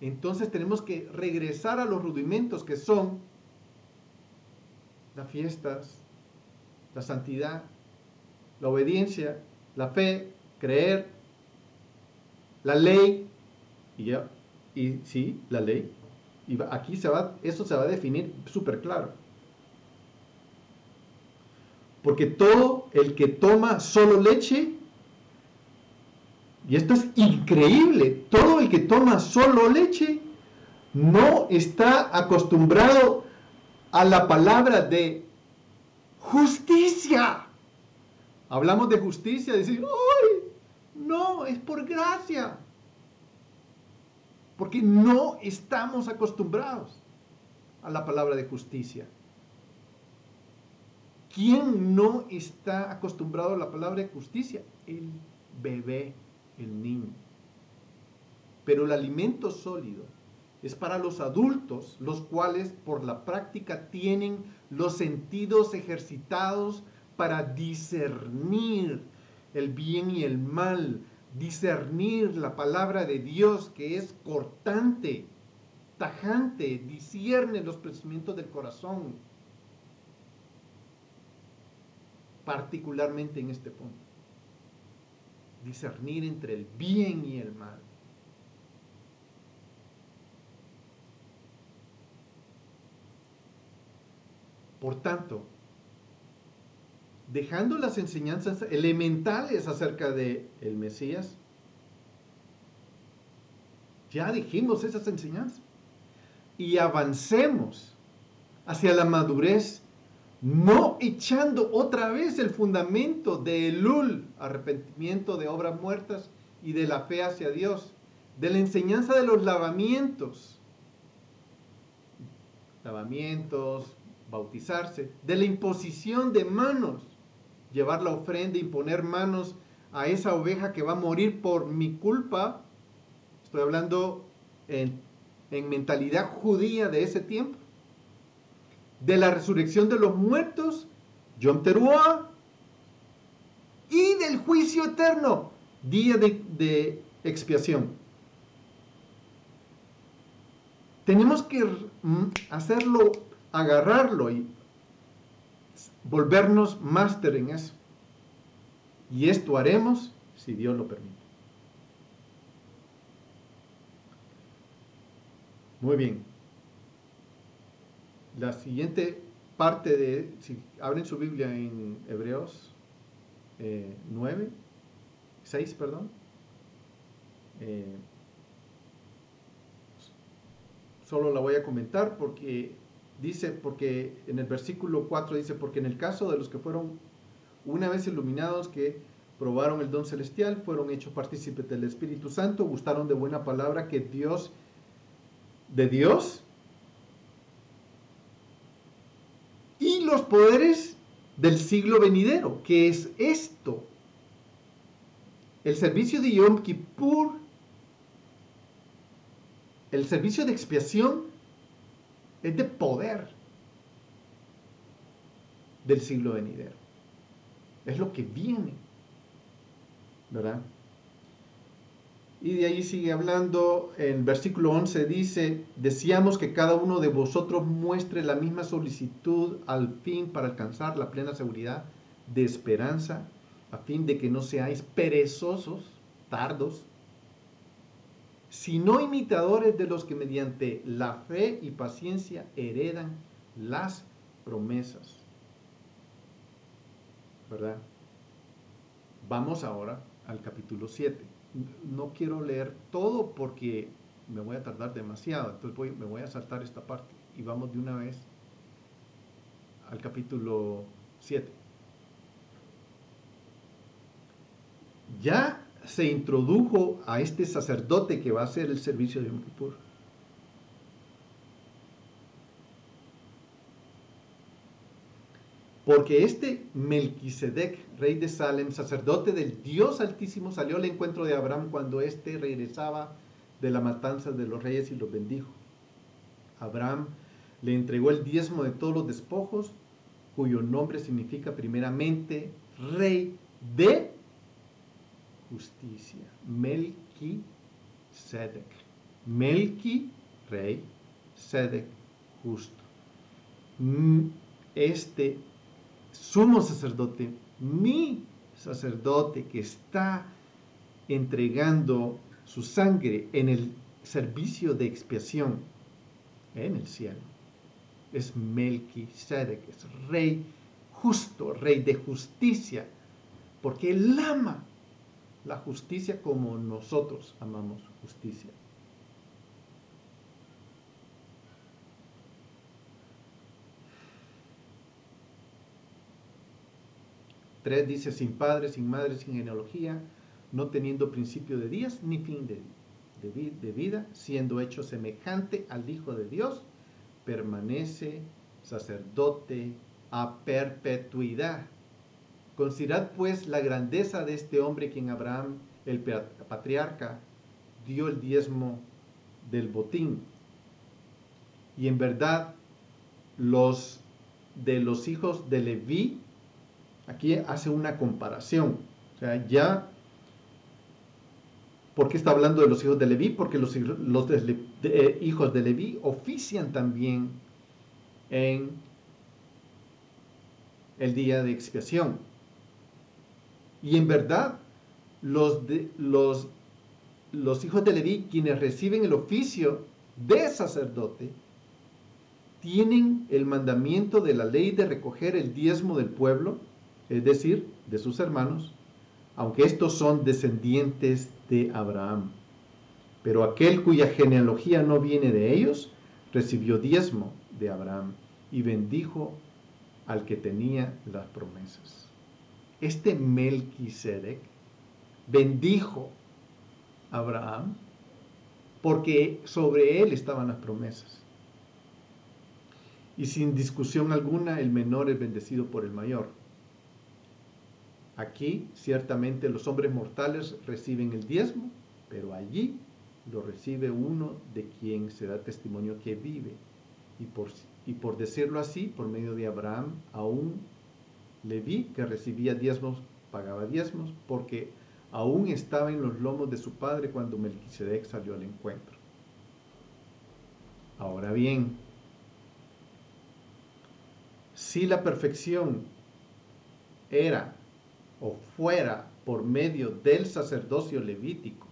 Entonces tenemos que regresar a los rudimentos que son las fiestas, la santidad, la obediencia, la fe, creer, la ley, y sí, la ley. Y aquí eso se va a definir súper claro. Porque todo el que toma solo leche, y esto es increíble, todo el que toma solo leche no está acostumbrado a la palabra de justicia. Hablamos de justicia, decir, ¡ay! No, es por gracia. Porque no estamos acostumbrados a la palabra de justicia. ¿Quién no está acostumbrado a la palabra de justicia? El bebé, el niño. Pero el alimento sólido es para los adultos, los cuales por la práctica tienen los sentidos ejercitados para discernir el bien y el mal, discernir la palabra de Dios que es cortante, tajante, discierne los pensamientos del corazón, particularmente en este punto. Discernir entre el bien y el mal. Por tanto, dejando las enseñanzas elementales acerca de el Mesías, ya dijimos esas enseñanzas, y avancemos hacia la madurez, no echando otra vez el fundamento de Elul, arrepentimiento de obras muertas y de la fe hacia Dios, de la enseñanza de los lavamientos, bautizarse, de la imposición de manos, llevar la ofrenda, imponer manos a esa oveja que va a morir por mi culpa. Estoy hablando en mentalidad judía de ese tiempo. De la resurrección de los muertos, Yom Teruah, y del juicio eterno, día de expiación. Tenemos que hacerlo, agarrarlo y volvernos máster en eso. Y esto haremos si Dios lo permite. Muy bien. La siguiente parte de, si abren su Biblia en Hebreos 6, perdón. Solo la voy a comentar porque dice, porque en el versículo 4 dice, porque en el caso de los que fueron una vez iluminados, que probaron el don celestial, fueron hechos partícipes del Espíritu Santo, gustaron de buena palabra que Dios, de Dios, y los poderes del siglo venidero, que es esto, el servicio de Yom Kippur, el servicio de expiación es de poder del siglo venidero. Es lo que viene, ¿verdad? Y de ahí sigue hablando, en versículo 11 dice, deseamos que cada uno de vosotros muestre la misma solicitud al fin para alcanzar la plena seguridad de esperanza, a fin de que no seáis perezosos, tardos, sino imitadores de los que mediante la fe y paciencia heredan las promesas. ¿Verdad? Vamos ahora al capítulo 7. No quiero leer todo porque me voy a tardar demasiado, entonces me voy a saltar esta parte y vamos de una vez al capítulo 7. Ya se introdujo a este sacerdote que va a hacer el servicio de Yom Kippur. Porque este Melquisedec, rey de Salem, sacerdote del Dios Altísimo, salió al encuentro de Abraham cuando éste regresaba de la matanza de los reyes y los bendijo. Abraham le entregó el diezmo de todos los despojos, cuyo nombre significa primeramente rey de justicia. Melquisedec. Melqui, rey, Sedec, justo. Este sumo sacerdote, mi sacerdote que está entregando su sangre en el servicio de expiación en el cielo, es Melquisedec, es rey justo, rey de justicia, porque él ama la justicia como nosotros amamos justicia. Tres dice, sin padre, sin madre, sin genealogía, no teniendo principio de días ni fin de vida, siendo hecho semejante al Hijo de Dios, permanece sacerdote a perpetuidad. Considerad pues la grandeza de este hombre, quien Abraham, el patriarca, dio el diezmo del botín. Y en verdad, los de los hijos de Leví, aquí hace una comparación. O sea, ya, ¿por qué está hablando de los hijos de Leví? Porque los hijos de Leví ofician también en el día de expiación. Y en verdad, los hijos de Leví, quienes reciben el oficio de sacerdote, tienen el mandamiento de la ley de recoger el diezmo del pueblo, es decir, de sus hermanos, aunque estos son descendientes de Abraham. Pero aquel cuya genealogía no viene de ellos, recibió diezmo de Abraham y bendijo al que tenía las promesas. Este Melquisedec bendijo a Abraham porque sobre él estaban las promesas. Y sin discusión alguna, el menor es bendecido por el mayor. Aquí, ciertamente, los hombres mortales reciben el diezmo, pero allí lo recibe uno de quien se da testimonio que vive. Y por decirlo así, por medio de Abraham, aún Leví, que recibía diezmos, pagaba diezmos, porque aún estaba en los lomos de su padre cuando Melquisedec salió al encuentro. Ahora bien, si la perfección era o fuera por medio del sacerdocio levítico,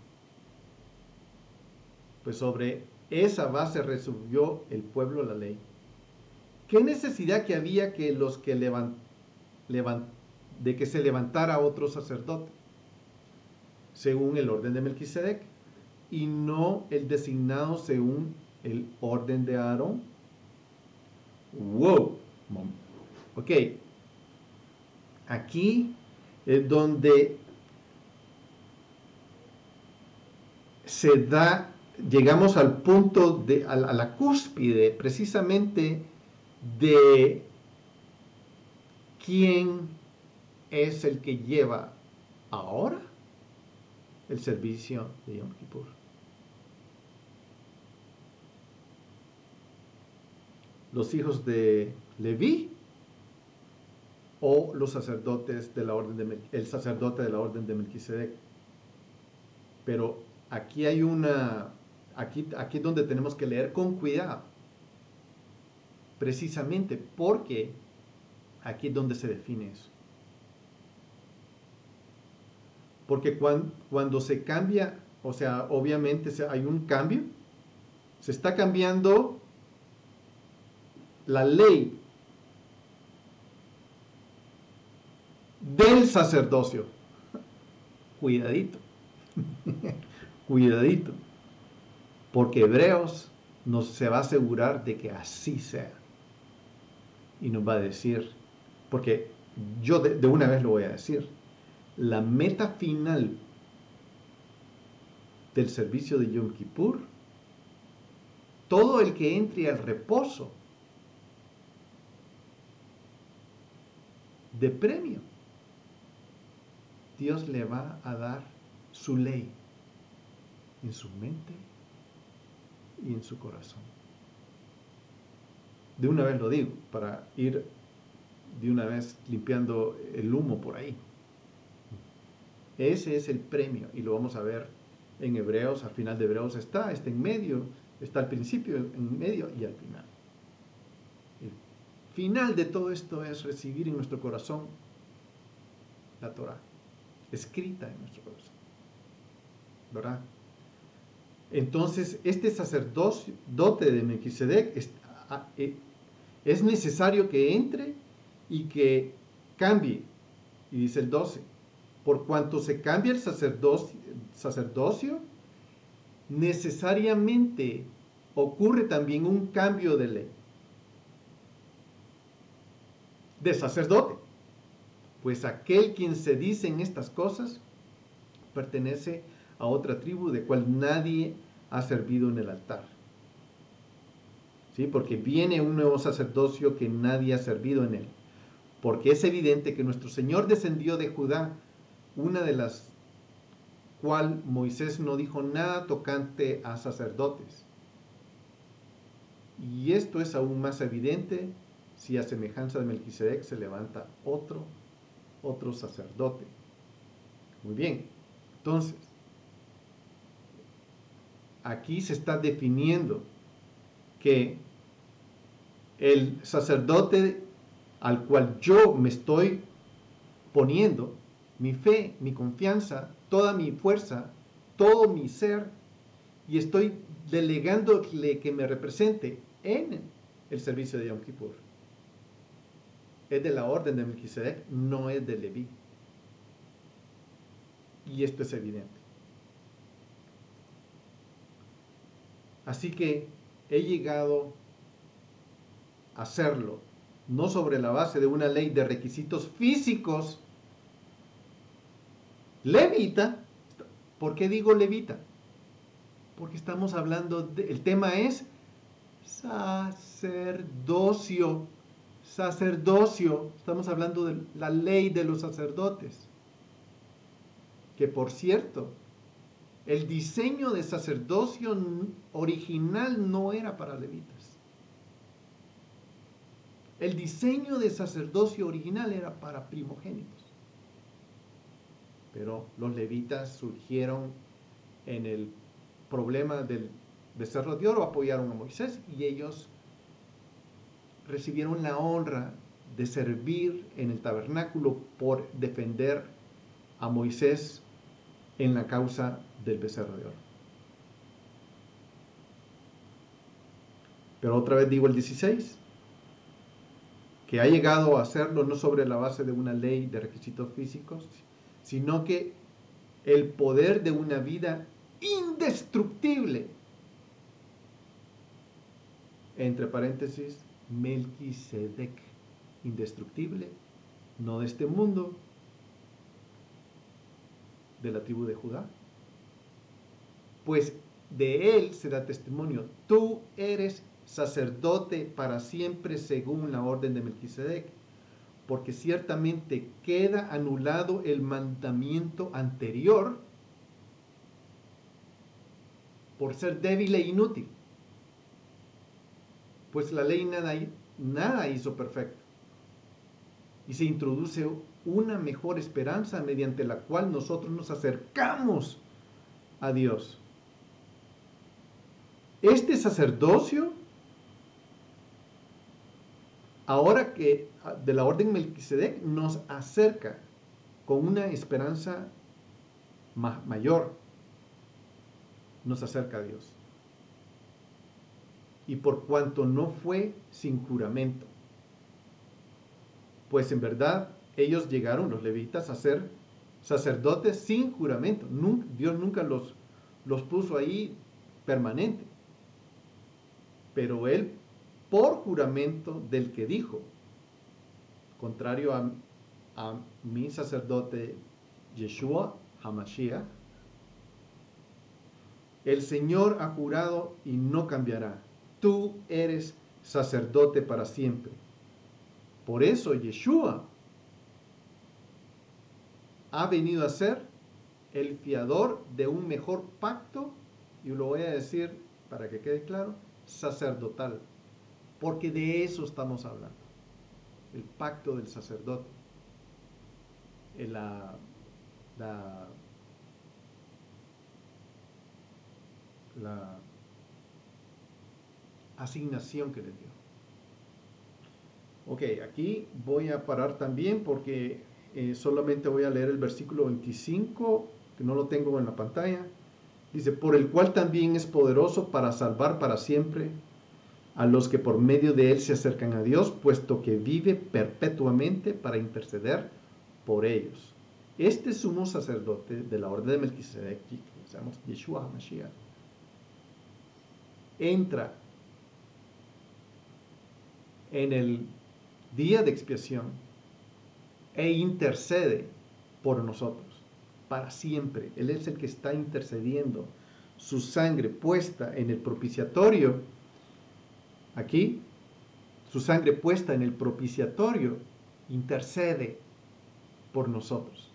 pues sobre esa base resolvió el pueblo la ley. ¿Qué necesidad que había que de que se levantara otro sacerdote, según el orden de Melquisedec, y no el designado según el orden de Aarón? Wow. Ok. Aquí es donde llegamos al punto, a la cúspide precisamente de quién es el que lleva ahora el servicio de Yom Kippur. Los hijos de Leví o los sacerdotes de la orden el sacerdote de la orden de Melquisedec. Pero aquí hay aquí es donde tenemos que leer con cuidado, precisamente porque aquí es donde se define eso. Porque cuando se cambia, o sea, obviamente hay un cambio, se está cambiando la ley del sacerdocio. Cuidadito, cuidadito, porque Hebreos se va a asegurar de que así sea. Y nos va a decir, porque yo de una vez lo voy a decir, la meta final del servicio de Yom Kippur, todo el que entre al reposo de premio, Dios le va a dar su ley en su mente y en su corazón. De una vez lo digo, para ir de una vez limpiando el humo por ahí. Ese es el premio y lo vamos a ver en Hebreos. Al final de Hebreos está en medio, está al principio, en medio y al final. El final de todo esto es recibir en nuestro corazón la Torah, escrita en nuestro corazón, ¿verdad? Entonces, este sacerdote de Melquisedec es necesario que entre y que cambie. Y dice el 12, por cuanto se cambia el sacerdocio, necesariamente ocurre también un cambio de ley, de sacerdote. Pues aquel quien se dice en estas cosas pertenece a otra tribu de cual nadie ha servido en el altar. ¿Sí? Porque viene un nuevo sacerdocio que nadie ha servido en él. Porque es evidente que nuestro Señor descendió de Judá, una de las cual Moisés no dijo nada tocante a sacerdotes. Y esto es aún más evidente si a semejanza de Melquisedec se levanta otro sacerdote. Muy bien, entonces, aquí se está definiendo que el sacerdote al cual yo me estoy poniendo mi fe, mi confianza, toda mi fuerza, todo mi ser, y estoy delegándole que me represente en el servicio de Yom Kippur. Es de la orden de Melquisedec, no es de Leví. Y esto es evidente. Así que he llegado a hacerlo, no sobre la base de una ley de requisitos físicos. Levita, ¿por qué digo levita? Porque estamos hablando, el tema es sacerdocio, estamos hablando de la ley de los sacerdotes, que por cierto, el diseño de sacerdocio original no era para levitas. El diseño de sacerdocio original era para primogénitos. Pero los levitas surgieron en el problema del becerro de oro, apoyaron a Moisés y ellos recibieron la honra de servir en el tabernáculo por defender a Moisés en la causa del becerro de oro. Pero otra vez digo el 16, que ha llegado a hacerlo no sobre la base de una ley de requisitos físicos, sino que el poder de una vida indestructible, entre paréntesis, Melquisedec, indestructible, no de este mundo, de la tribu de Judá. Pues de él se da testimonio, tú eres sacerdote para siempre según la orden de Melquisedec, porque ciertamente queda anulado el mandamiento anterior por ser débil e inútil, pues la ley nada hizo perfecto, y se introduce una mejor esperanza mediante la cual nosotros nos acercamos a Dios. Este sacerdocio, ahora que de la orden Melquisedec, nos acerca con una esperanza mayor, nos acerca a Dios. Y por cuanto no fue sin juramento, pues en verdad ellos llegaron, los levitas, a ser sacerdotes sin juramento. Dios nunca los puso ahí permanente. Pero él, por juramento del que dijo, contrario a mi sacerdote Yeshua HaMashiach, el Señor ha jurado y no cambiará. Tú eres sacerdote para siempre. Por eso Yeshua ha venido a ser el fiador de un mejor pacto, y lo voy a decir para que quede claro, sacerdotal, porque de eso estamos hablando, el pacto del sacerdote, la, la, la asignación que le dio. Ok, aquí voy a parar también porque solamente voy a leer el versículo 25, que no lo tengo en la pantalla. Dice, por el cual también es poderoso para salvar para siempre a los que por medio de él se acercan a Dios, puesto que vive perpetuamente para interceder por ellos. Este sumo sacerdote de la orden de Melquisedec, que llamamos Yeshua HaMashiach, entra en el día de expiación e intercede por nosotros para siempre. Él es el que está intercediendo. Su sangre puesta en el propiciatorio, aquí, su sangre puesta en el propiciatorio, intercede por nosotros.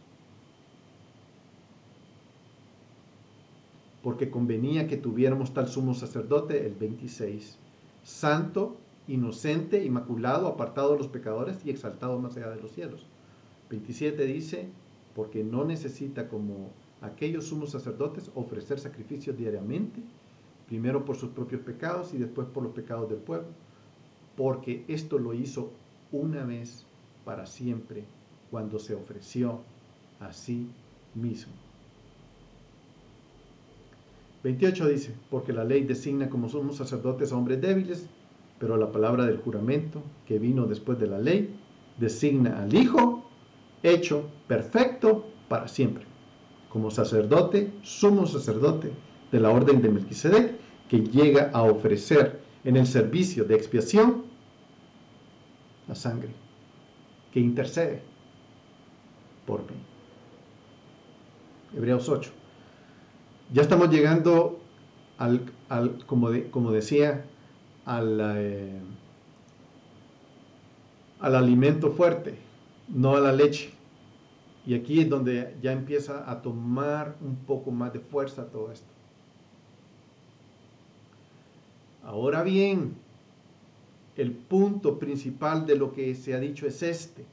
Porque convenía que tuviéramos tal sumo sacerdote, el 26, santo, inocente, inmaculado, apartado de los pecadores y exaltado más allá de los cielos. 27 dice, porque no necesita como aquellos sumos sacerdotes ofrecer sacrificios diariamente, primero por sus propios pecados y después por los pecados del pueblo, porque esto lo hizo una vez para siempre, cuando se ofreció a sí mismo. 28 dice, porque la ley designa como sumos sacerdotes a hombres débiles, pero la palabra del juramento que vino después de la ley designa al Hijo hecho perfecto para siempre, como sacerdote, sumo sacerdote de la orden de Melquisedec, que llega a ofrecer en el servicio de expiación la sangre, que intercede por mí. Hebreos 8. Ya estamos llegando como decía, al alimento fuerte, no a la leche. Y aquí es donde ya empieza a tomar un poco más de fuerza todo esto. Ahora bien, el punto principal de lo que se ha dicho es este.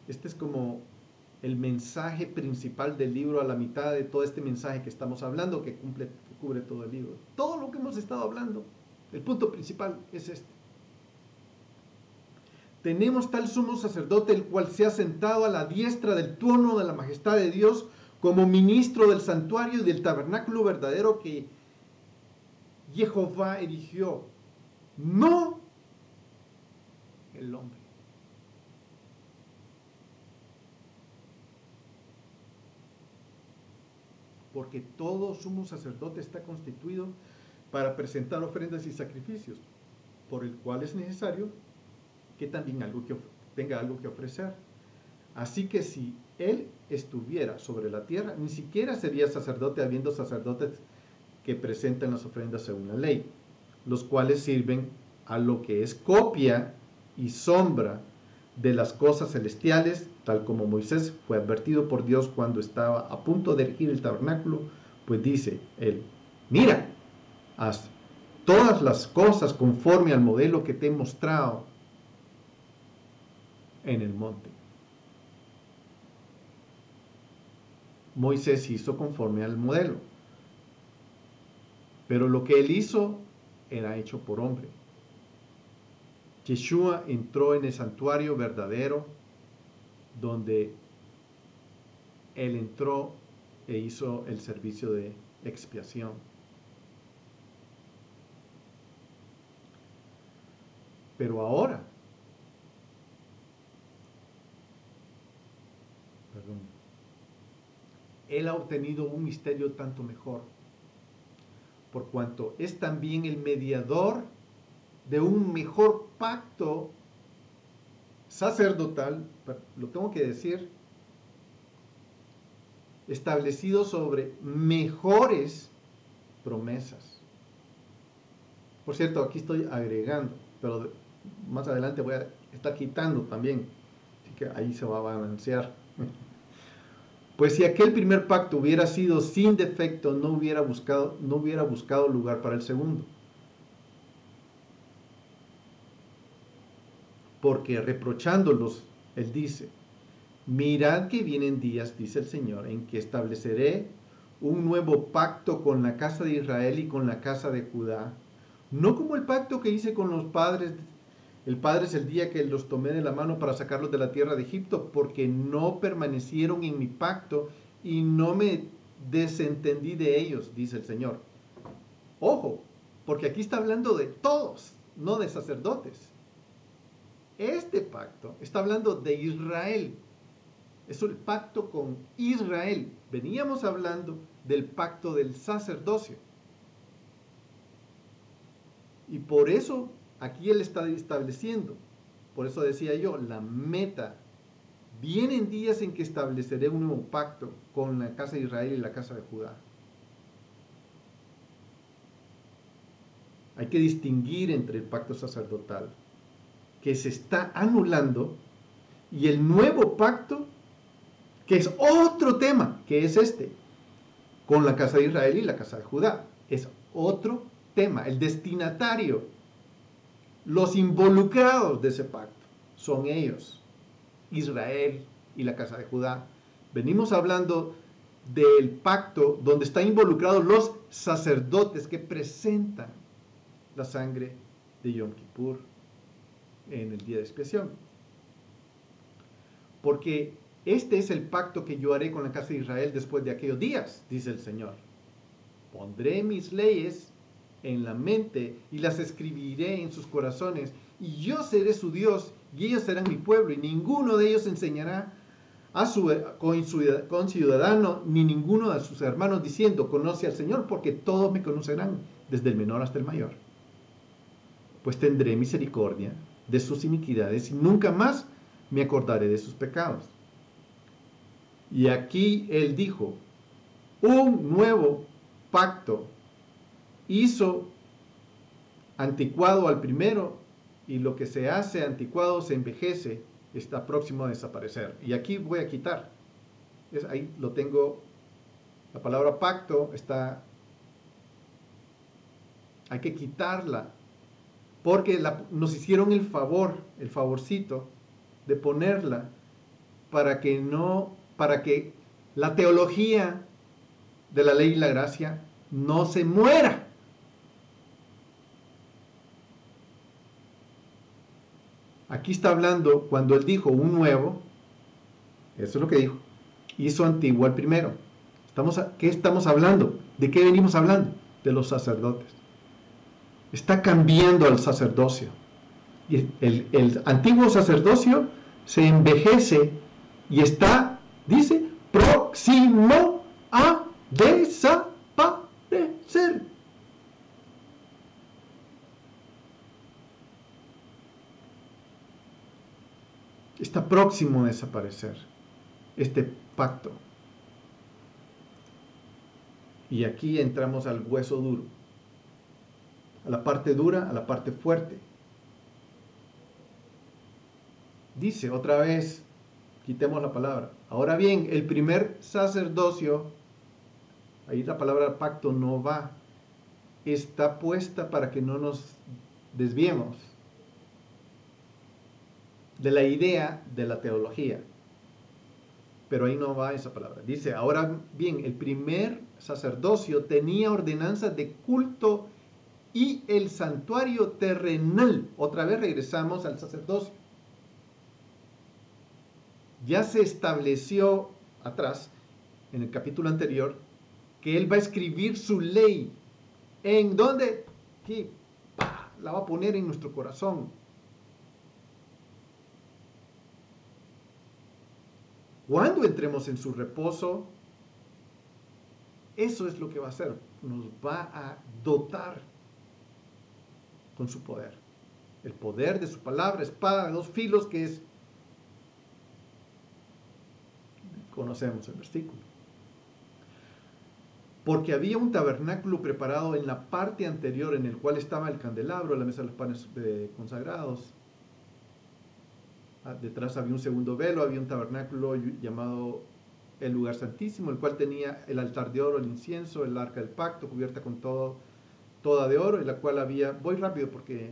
Este es como el mensaje principal del libro, a la mitad de todo este mensaje que estamos hablando, que cubre todo el libro. Todo lo que hemos estado hablando, el punto principal es este. Tenemos tal sumo sacerdote, el cual se ha sentado a la diestra del trono de la majestad de Dios, como ministro del santuario y del tabernáculo verdadero que Jehová erigió, no el hombre. Porque todo sumo sacerdote está constituido para presentar ofrendas y sacrificios, por el cual es necesario que también tenga algo que ofrecer. Así que si él estuviera sobre la tierra, ni siquiera sería sacerdote, habiendo sacerdotes que presentan las ofrendas según la ley, los cuales sirven a lo que es copia y sombra de las cosas celestiales, tal como Moisés fue advertido por Dios cuando estaba a punto de erigir el tabernáculo, pues dice él, mira, haz todas las cosas conforme al modelo que te he mostrado en el monte. Moisés hizo conforme al modelo, pero lo que él hizo era hecho por hombre. Yeshua entró en el santuario verdadero, donde él entró e hizo el servicio de expiación. Pero ahora, él ha obtenido un misterio tanto mejor, por cuanto es también el mediador de un mejor pacto sacerdotal, lo tengo que decir, establecido sobre mejores promesas. Por cierto, aquí estoy agregando, pero más adelante voy a estar quitando también. que ahí se va a balancear. Pues si aquel primer pacto hubiera sido sin defecto, no hubiera buscado lugar para el segundo. Porque reprochándolos, él dice, mirad que vienen días, dice el Señor, en que estableceré un nuevo pacto con la casa de Israel y con la casa de Judá, no como el pacto que hice con los padres. El Padre es el día que los tomé de la mano para sacarlos de la tierra de Egipto, porque no permanecieron en mi pacto y no me desentendí de ellos, dice el Señor. Ojo, porque aquí está hablando de todos, no de sacerdotes. Este pacto está hablando de Israel. Es el pacto con Israel. Veníamos hablando del pacto del sacerdocio. Y por eso aquí él está estableciendo, por eso decía yo, la meta. Vienen días en que estableceré un nuevo pacto con la casa de Israel y la casa de Judá. Hay que distinguir entre el pacto sacerdotal, que se está anulando, y el nuevo pacto, que es otro tema, que es este, con la casa de Israel y la casa de Judá. Es otro tema. El destinatario, los involucrados de ese pacto, son ellos, Israel y la casa de Judá. Venimos hablando del pacto donde están involucrados los sacerdotes que presentan la sangre de Yom Kippur en el día de expiación. Porque este es el pacto que yo haré con la casa de Israel después de aquellos días, dice el Señor. Pondré mis leyes en la mente y las escribiré en sus corazones, y yo seré su Dios y ellos serán mi pueblo, y ninguno de ellos enseñará a su conciudadano ni ninguno de sus hermanos diciendo, conoce al Señor, porque todos me conocerán, desde el menor hasta el mayor. Pues tendré misericordia de sus iniquidades y nunca más me acordaré de sus pecados. Y aquí él dijo, un nuevo pacto hizo anticuado al primero, y lo que se hace anticuado se envejece, está próximo a desaparecer. Y aquí voy a quitar, ahí lo tengo, la palabra pacto está, hay que quitarla, porque nos hicieron el favorcito de ponerla para que la teología de la ley y la gracia no se muera. Aquí está hablando, cuando él dijo un nuevo, eso es lo que dijo, hizo antiguo al primero. ¿Qué estamos hablando? ¿De qué venimos hablando? De los sacerdotes. Está cambiando al sacerdocio. Y el antiguo sacerdocio se envejece y está, dice, próximo a desaparecer. Está próximo a desaparecer este pacto. Y aquí entramos al hueso duro, a la parte dura, a la parte fuerte. Dice otra vez, quitemos la palabra. Ahora bien, el primer sacerdocio, ahí la palabra pacto no va, está puesta para que no nos desviemos de la idea de la teología. Pero ahí no va esa palabra. Dice, ahora bien, el primer sacerdocio tenía ordenanzas de culto y el santuario terrenal. Otra vez regresamos al sacerdocio. Ya se estableció atrás, en el capítulo anterior, que él va a escribir su ley. ¿En dónde? Aquí, ¡pah!, la va a poner en nuestro corazón. Cuando entremos en su reposo, eso es lo que va a hacer. Nos va a dotar con su poder. El poder de su palabra, espada de dos filos, que es, conocemos el versículo. Porque había un tabernáculo preparado en la parte anterior, en el cual estaba el candelabro, la mesa de los panes consagrados. detrás había un segundo velo, había un tabernáculo llamado el lugar santísimo, el cual tenía el altar de oro, el incienso, el arca del pacto, cubierta con toda de oro, en la cual había, voy rápido porque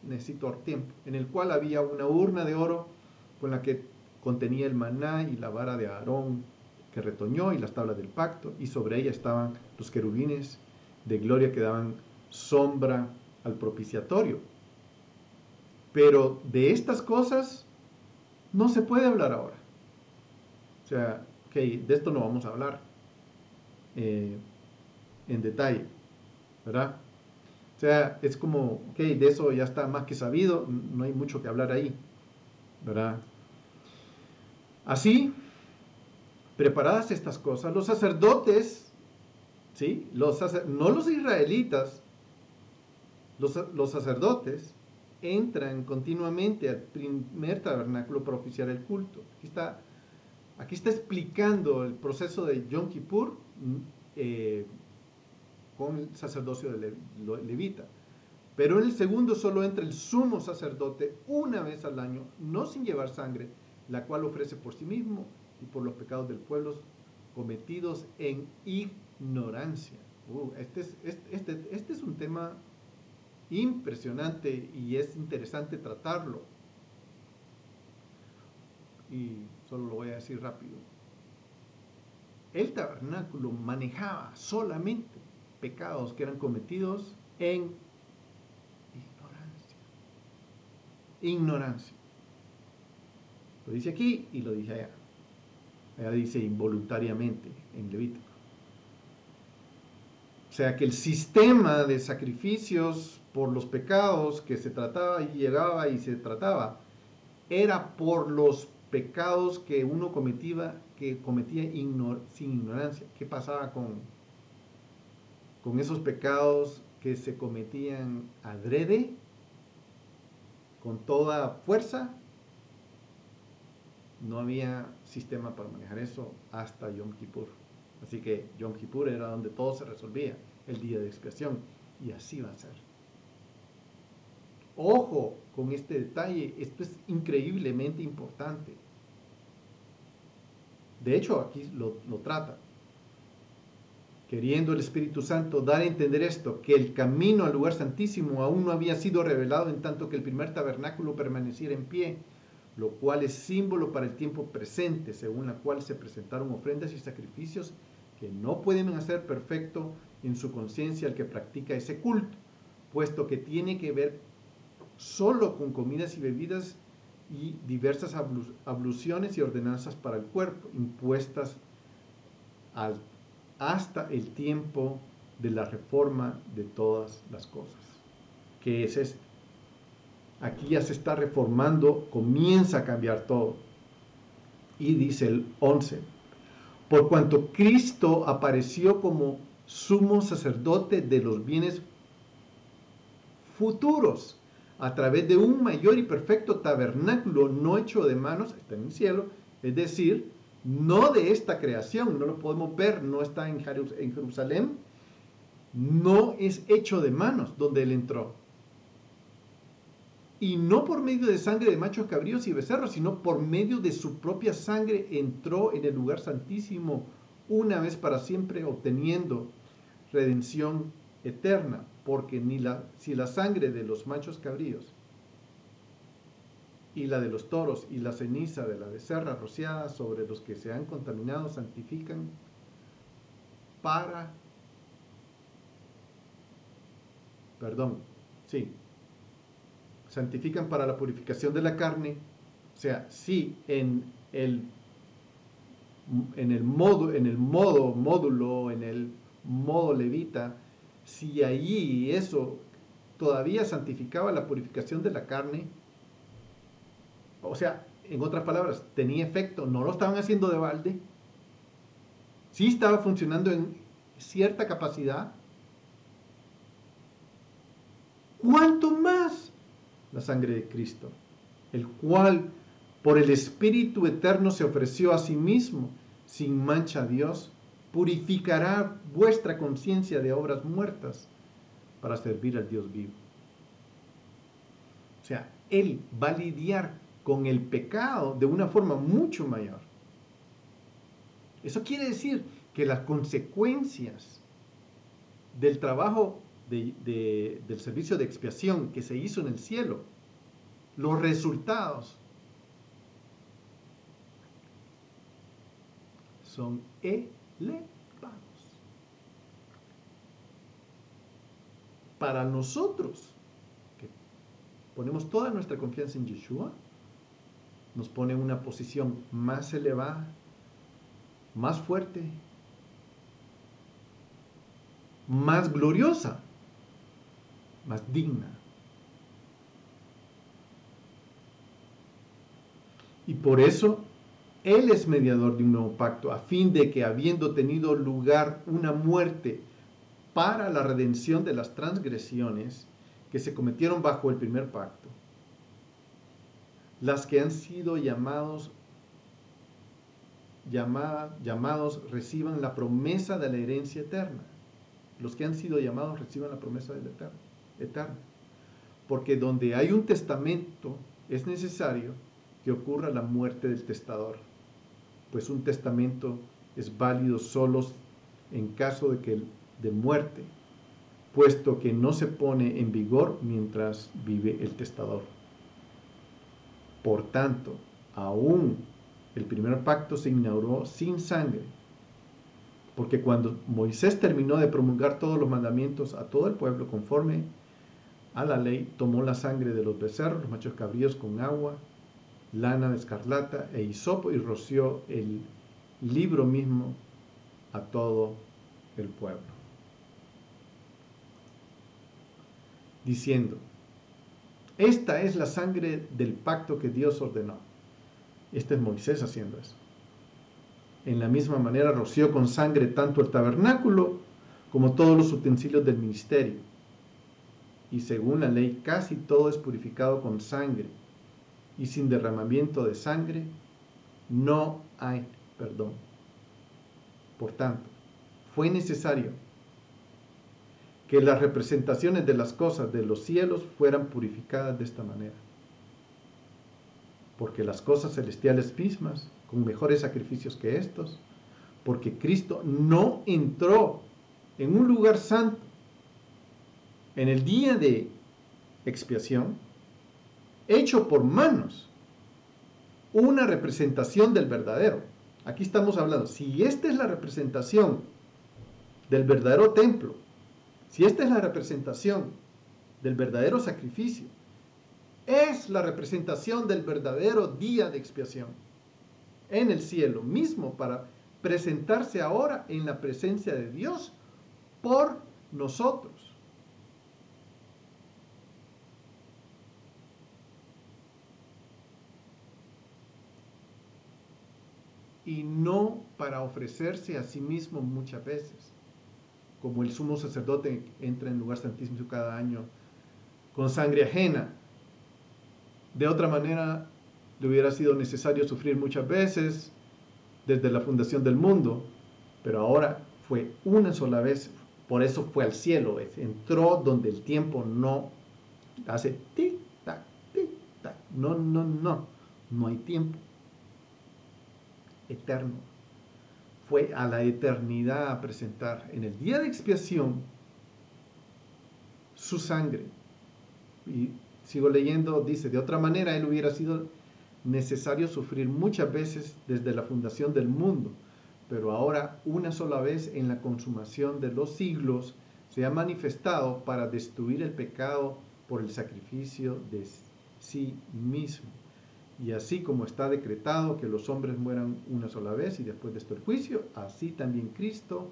necesito tiempo, en el cual había una urna de oro con la que contenía el maná y la vara de Aarón que retoñó y las tablas del pacto, y sobre ella estaban los querubines de gloria que daban sombra al propiciatorio. Pero de estas cosas no se puede hablar ahora. O sea, de esto no vamos a hablar en detalle, ¿verdad? O sea, es como, de eso ya está más que sabido, no hay mucho que hablar ahí, ¿verdad? Así, preparadas estas cosas, los sacerdotes, ¿sí? No los israelitas, los sacerdotes entran continuamente al primer tabernáculo para oficiar el culto. Aquí está explicando el proceso de Yom Kippur con el sacerdocio de levita. Pero en el segundo solo entra el sumo sacerdote una vez al año, no sin llevar sangre, la cual ofrece por sí mismo y por los pecados del pueblo cometidos en ignorancia. Este es un tema impresionante y es interesante tratarlo. Y solo lo voy a decir rápido. El tabernáculo manejaba solamente pecados que eran cometidos en ignorancia. Lo dice aquí y lo dice allá. Allá dice involuntariamente en Levítico. O sea que el sistema de sacrificios por los pecados que se trataba y llegaba y se trataba era por los pecados que uno cometía sin ignorancia. ¿Qué pasaba con esos pecados que se cometían adrede, con toda fuerza? No había sistema para manejar eso hasta Yom Kippur. Así que Yom Kippur era donde todo se resolvía, el día de expiación. Y así va a ser. Ojo con este detalle, esto es increíblemente importante. De hecho, aquí lo trata. Queriendo el Espíritu Santo dar a entender esto, que el camino al lugar santísimo aún no había sido revelado en tanto que el primer tabernáculo permaneciera en pie, lo cual es símbolo para el tiempo presente, según la cual se presentaron ofrendas y sacrificios que no pueden hacer perfecto en su conciencia al que practica ese culto, puesto que tiene que ver solo con comidas y bebidas y diversas abluciones y ordenanzas para el cuerpo, impuestas hasta el tiempo de la reforma de todas las cosas. ¿Qué es esto? Aquí ya se está reformando, comienza a cambiar todo. Y dice el 11, por cuanto Cristo apareció como sumo sacerdote de los bienes futuros, a través de un mayor y perfecto tabernáculo no hecho de manos, está en el cielo, es decir, no de esta creación, no lo podemos ver, no está en Jerusalén, no es hecho de manos donde Él entró. Y no por medio de sangre de machos cabríos y becerros, sino por medio de su propia sangre entró en el lugar santísimo una vez para siempre, obteniendo redención eterna, porque si la sangre de los machos cabríos y la de los toros y la ceniza de la becerra rociada sobre los que se han contaminado santifican santifican para la purificación de la carne. O sea, sí, en el modo levita, si allí eso todavía santificaba la purificación de la carne, o sea, en otras palabras, tenía efecto, no lo estaban haciendo de balde, sí estaba funcionando en cierta capacidad, ¿cuánto más la sangre de Cristo, el cual por el Espíritu eterno se ofreció a sí mismo sin mancha a Dios, purificará vuestra conciencia de obras muertas para servir al Dios vivo? O sea, Él va a lidiar con el pecado de una forma mucho mayor. Eso quiere decir que las consecuencias del trabajo del servicio de expiación que se hizo en el cielo, los resultados son elevados. Para nosotros, que ponemos toda nuestra confianza en Yeshua, nos pone en una posición más elevada, más fuerte, más gloriosa, más digna. Y por eso Él es mediador de un nuevo pacto, a fin de que, habiendo tenido lugar una muerte para la redención de las transgresiones que se cometieron bajo el primer pacto, las que han sido llamados reciban la promesa de la herencia eterna. Los que han sido llamados reciban la promesa de la eterna. Porque donde hay un testamento es necesario que ocurra la muerte del testador, pues un testamento es válido solo en caso de muerte, puesto que no se pone en vigor mientras vive el testador. Por tanto, aún el primer pacto se inauguró sin sangre, porque cuando Moisés terminó de promulgar todos los mandamientos a todo el pueblo conforme a la ley, tomó la sangre de los becerros, los machos cabríos, con agua, lana de escarlata e hisopo, y roció el libro mismo a todo el pueblo, diciendo: esta es la sangre del pacto que Dios ordenó. Este es Moisés haciendo eso. En la misma manera roció con sangre tanto el tabernáculo como todos los utensilios del ministerio. Y según la ley, casi todo es purificado con sangre, y sin derramamiento de sangre no hay perdón. Por tanto, fue necesario que las representaciones de las cosas de los cielos fueran purificadas de esta manera, porque las cosas celestiales mismas, con mejores sacrificios que estos, porque Cristo no entró en un lugar santo en el día de expiación, hecho por manos, una representación del verdadero. Aquí estamos hablando, si esta es la representación del verdadero templo, si esta es la representación del verdadero sacrificio, es la representación del verdadero día de expiación en el cielo mismo, para presentarse ahora en la presencia de Dios por nosotros. Y no para ofrecerse a sí mismo muchas veces, como el sumo sacerdote entra en el lugar santísimo cada año con sangre ajena. De otra manera, le hubiera sido necesario sufrir muchas veces desde la fundación del mundo, pero ahora fue una sola vez. Por eso fue al cielo, entró donde el tiempo no hace tic tac, tic tac. No hay tiempo eterno. Fue a la eternidad a presentar en el día de expiación su sangre. Y sigo leyendo, dice: de otra manera, él hubiera sido necesario sufrir muchas veces desde la fundación del mundo, pero ahora, una sola vez en la consumación de los siglos, se ha manifestado para destruir el pecado por el sacrificio de sí mismo. Y así como está decretado que los hombres mueran una sola vez y después de esto el juicio, así también Cristo,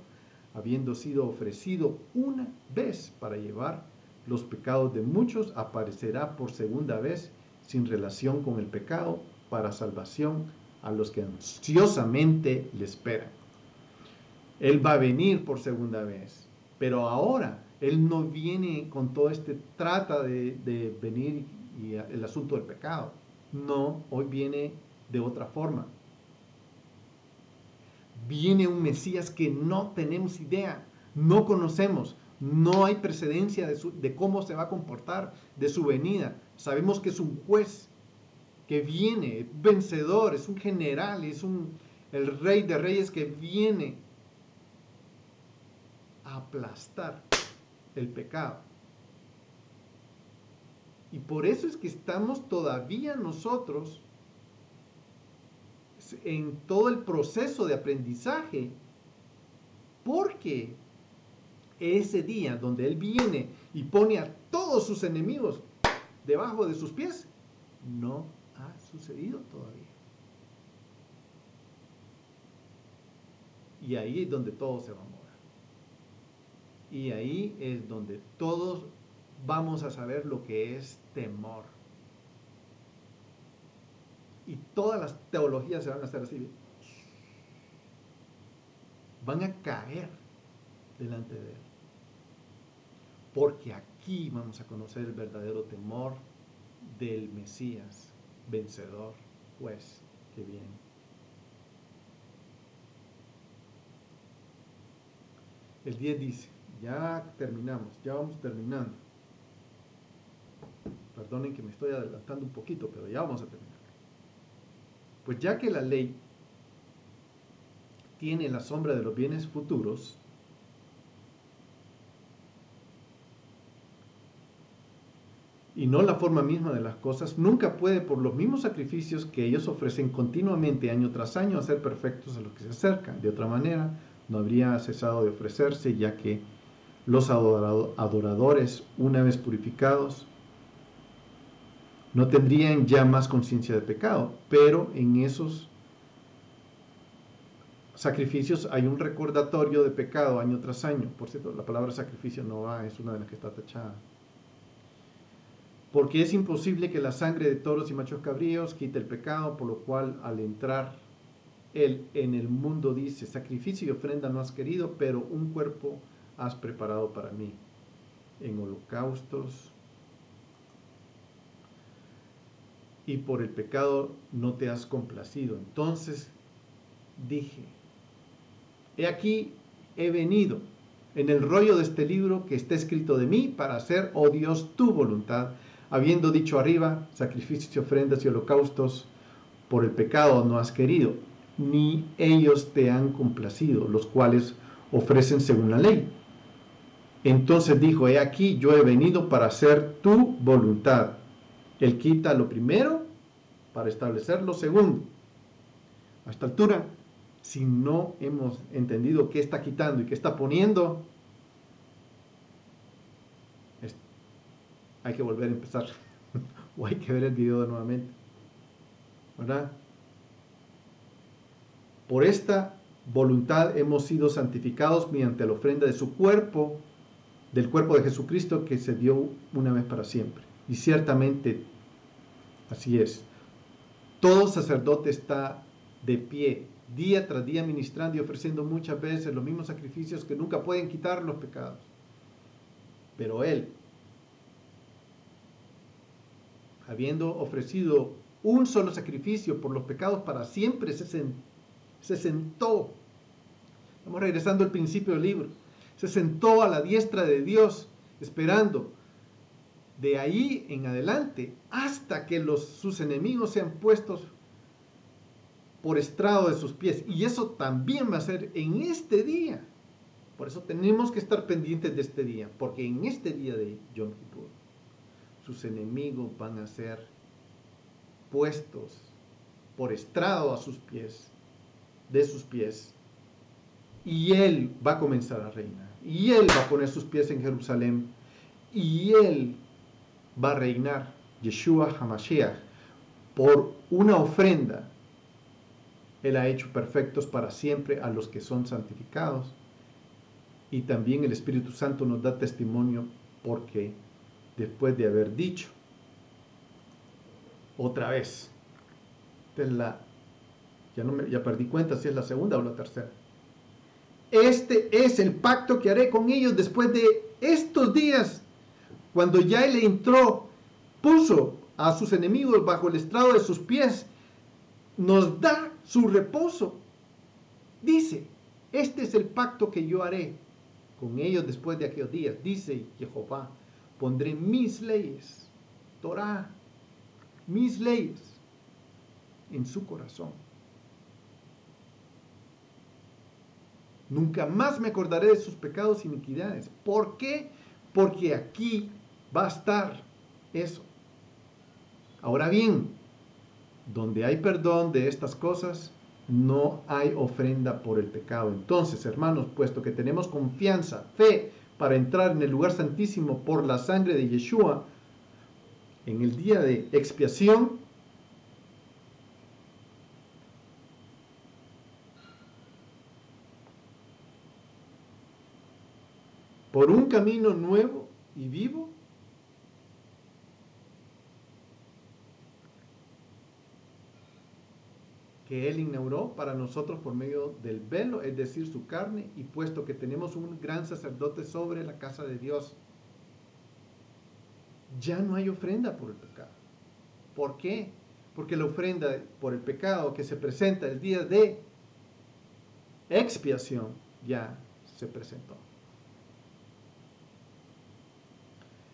habiendo sido ofrecido una vez para llevar los pecados de muchos, aparecerá por segunda vez sin relación con el pecado, para salvación a los que ansiosamente le esperan. Él va a venir por segunda vez, pero ahora Él no viene con todo trata de venir y el asunto del pecado. No, hoy viene de otra forma. Viene un Mesías que no tenemos idea, no conocemos, no hay precedencia de cómo se va a comportar, de su venida. Sabemos que es un juez que viene, vencedor, es un general, el rey de reyes que viene a aplastar el pecado. Y por eso es que estamos todavía nosotros en todo el proceso de aprendizaje, porque ese día donde Él viene y pone a todos sus enemigos debajo de sus pies, no ha sucedido todavía. Y ahí es donde todo se va a mover. Y ahí es donde todos vamos a saber lo que es temor. Y todas las teologías se van a hacer así. Van a caer delante de Él. Porque aquí vamos a conocer el verdadero temor del Mesías, vencedor, juez, que viene. El 10 dice, ya terminamos, ya vamos terminando. Perdonen que me estoy adelantando un poquito, pero ya vamos a terminar. Pues ya que la ley tiene la sombra de los bienes futuros, y no la forma misma de las cosas, nunca puede, por los mismos sacrificios que ellos ofrecen continuamente año tras año, hacer perfectos a los que se acercan. De otra manera, no habría cesado de ofrecerse, ya que los adoradores, una vez purificados, no tendrían ya más conciencia de pecado, pero en esos sacrificios hay un recordatorio de pecado año tras año. Por cierto, la palabra sacrificio no va, es una de las que está tachada. Porque es imposible que la sangre de toros y machos cabríos quite el pecado, por lo cual al entrar Él en el mundo dice, sacrificio y ofrenda no has querido, pero un cuerpo has preparado para mí. En holocaustos y por el pecado no te has complacido. Entonces dije, he aquí, he venido en el rollo de este libro que está escrito de mí para hacer, oh Dios, tu voluntad, habiendo dicho arriba, sacrificios y ofrendas y holocaustos por el pecado no has querido, ni ellos te han complacido, los cuales ofrecen según la ley. Entonces dijo, he aquí, yo he venido para hacer tu voluntad. Él quita lo primero para establecer lo segundo. A esta altura, si no hemos entendido qué está quitando y qué está poniendo, hay que volver a empezar o hay que ver el video de nuevamente, ¿verdad? Por esta voluntad hemos sido santificados mediante la ofrenda de su cuerpo, del cuerpo de Jesucristo que se dio una vez para siempre. Y ciertamente así es. Todo sacerdote está de pie, día tras día ministrando y ofreciendo muchas veces los mismos sacrificios que nunca pueden quitar los pecados. Pero Él, habiendo ofrecido un solo sacrificio por los pecados para siempre, se sentó. Estamos regresando al principio del libro. Se sentó a la diestra de Dios, esperando de ahí en adelante hasta que sus enemigos sean puestos por estrado de sus pies. Y eso también va a ser en este día. Por eso tenemos que estar pendientes de este día, porque en este día de Yom Kippur, sus enemigos van a ser puestos por estrado a sus pies, de sus pies, y Él va a comenzar a reinar, y Él va a poner sus pies en Jerusalén, y Él va a reinar, Yeshua HaMashiach, por una ofrenda. Él ha hecho perfectos para siempre a los que son santificados. Y también el Espíritu Santo nos da testimonio porque después de haber dicho, otra vez, ya perdí cuenta si es la segunda o la tercera. Este es el pacto que haré con ellos después de estos días, cuando ya Él entró, puso a sus enemigos bajo el estrado de sus pies, nos da su reposo. Dice, este es el pacto que yo haré con ellos después de aquellos días. Dice Jehová, pondré mis leyes, Torah, mis leyes en su corazón. Nunca más me acordaré de sus pecados e iniquidades. ¿Por qué? Porque aquí va a estar eso. Ahora bien, donde hay perdón de estas cosas, no hay ofrenda por el pecado. Entonces, hermanos, puesto que tenemos confianza, fe, para entrar en el lugar santísimo por la sangre de Yeshua, en el día de expiación, por un camino nuevo y vivo, que Él inauguró para nosotros por medio del velo, es decir, su carne, y puesto que tenemos un gran sacerdote sobre la casa de Dios, ya no hay ofrenda por el pecado. ¿Por qué? Porque la ofrenda por el pecado que se presenta el día de expiación ya se presentó.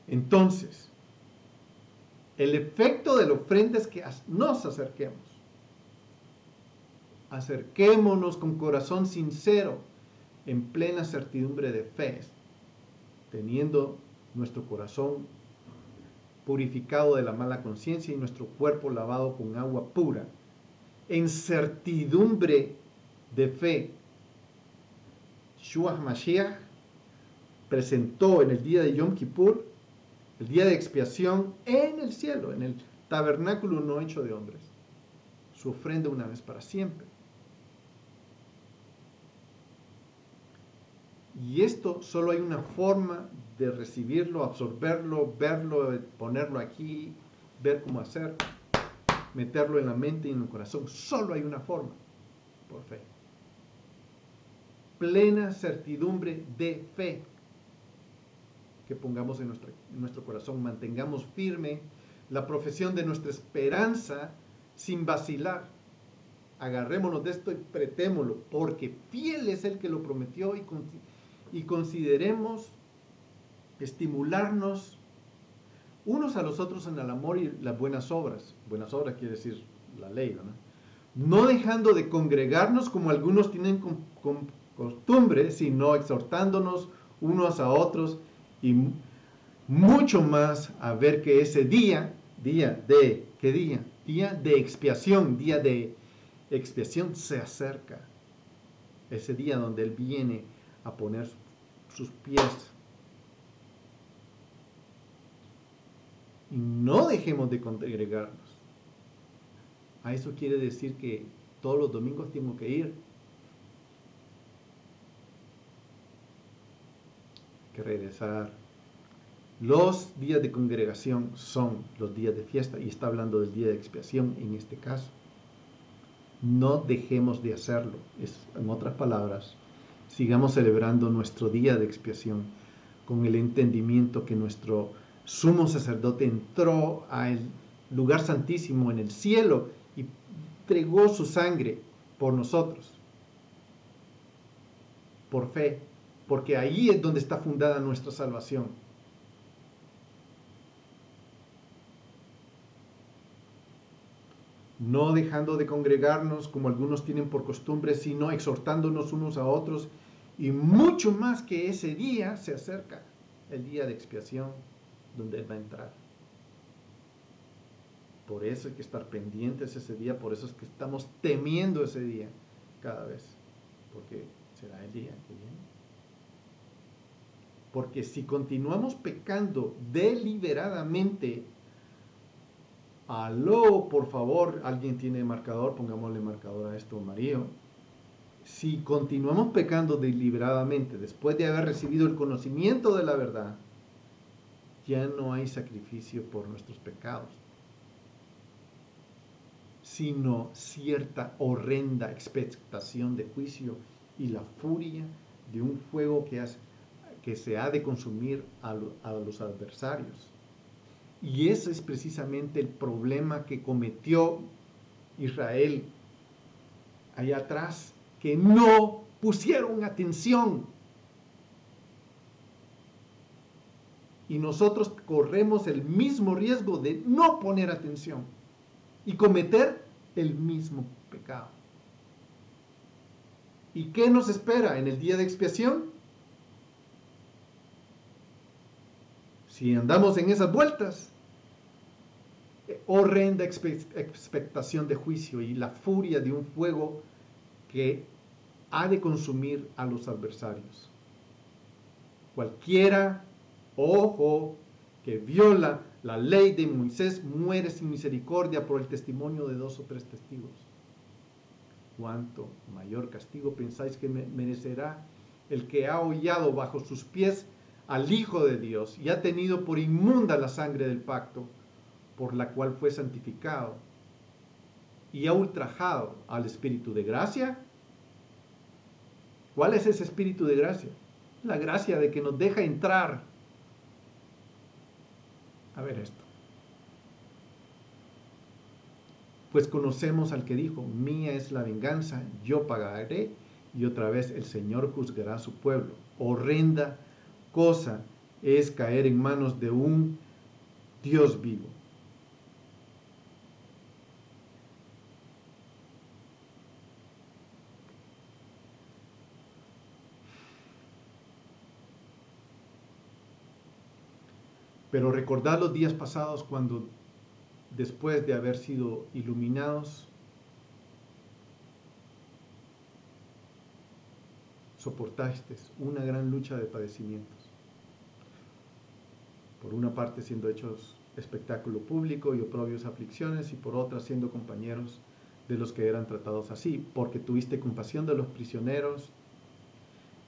Entonces, el efecto de la ofrenda es que nos acerquemos. Acerquémonos con corazón sincero, en plena certidumbre de fe, teniendo nuestro corazón purificado de la mala conciencia y nuestro cuerpo lavado con agua pura, en certidumbre de fe. Yeshua Mashiach presentó en el día de Yom Kippur, el día de expiación, en el cielo, en el tabernáculo no hecho de hombres, su ofrenda una vez para siempre. Y esto solo hay una forma de recibirlo, absorberlo, verlo, ponerlo aquí, ver cómo hacer, meterlo en la mente y en el corazón. Solo hay una forma, por fe. Plena certidumbre de fe que pongamos en nuestro corazón. Mantengamos firme la profesión de nuestra esperanza sin vacilar. Agarrémonos de esto y pretémoslo, porque fiel es el que lo prometió, y consideremos estimularnos unos a los otros en el amor y las buenas obras. Buenas obras quiere decir la ley, ¿no? No dejando de congregarnos como algunos tienen costumbre, sino exhortándonos unos a otros, y mucho más a ver que ese día de, ¿qué día? Día de expiación se acerca. Ese día donde Él viene a poner sus pies. Y no dejemos de congregarnos. A eso quiere decir que todos los domingos tengo que ir. Que regresar. Los días de congregación son los días de fiesta, y está hablando del día de expiación en este caso. No dejemos de hacerlo. En otras palabras, sigamos celebrando nuestro día de expiación con el entendimiento que nuestro sumo sacerdote entró al lugar santísimo en el cielo y entregó su sangre por nosotros, por fe, porque ahí es donde está fundada nuestra salvación. No dejando de congregarnos como algunos tienen por costumbre, sino exhortándonos unos a otros, y mucho más que ese día se acerca, el día de expiación, donde Él va a entrar. Por eso hay que estar pendientes ese día, por eso es que estamos temiendo ese día cada vez, porque será el día que viene. Porque si continuamos pecando deliberadamente, aló, por favor, alguien tiene marcador, pongámosle marcador a esto, Mario. Si continuamos pecando deliberadamente después de haber recibido el conocimiento de la verdad, ya no hay sacrificio por nuestros pecados, sino cierta horrenda expectación de juicio y la furia de un fuego que se ha de consumir a los adversarios. Y ese es precisamente el problema que cometió Israel allá atrás, que no pusieron atención. Y nosotros corremos el mismo riesgo de no poner atención y cometer el mismo pecado. ¿Y qué nos espera en el día de expiación? Si andamos en esas vueltas, horrenda expectación de juicio y la furia de un fuego que ha de consumir a los adversarios. Cualquiera, ojo, que viola la ley de Moisés muere sin misericordia por el testimonio de 2 o 3 testigos. ¿Cuánto mayor castigo pensáis que merecerá el que ha hollado bajo sus pies al Hijo de Dios y ha tenido por inmunda la sangre del pacto, por la cual fue santificado, y ha ultrajado al Espíritu de gracia? ¿Cuál es ese Espíritu de gracia? La gracia de que nos deja entrar. A ver esto. Pues conocemos al que dijo, mía es la venganza, yo pagaré, y otra vez el Señor juzgará a su pueblo. Horrenda cosa es caer en manos de un Dios vivo. Pero recordad los días pasados cuando, después de haber sido iluminados, soportasteis una gran lucha de padecimientos. Por una parte siendo hechos espectáculo público y oprobios aflicciones, y por otra siendo compañeros de los que eran tratados así, porque tuviste compasión de los prisioneros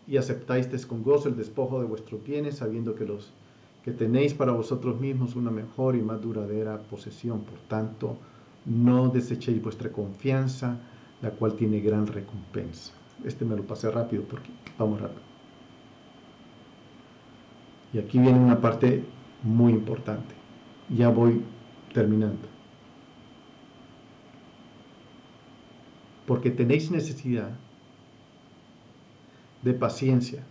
y aceptasteis con gozo el despojo de vuestros bienes, sabiendo que tenéis para vosotros mismos una mejor y más duradera posesión. Por tanto, no desechéis vuestra confianza, la cual tiene gran recompensa. Este me lo pasé rápido porque vamos rápido. Y aquí viene una parte muy importante. Ya voy terminando. Porque tenéis necesidad de paciencia,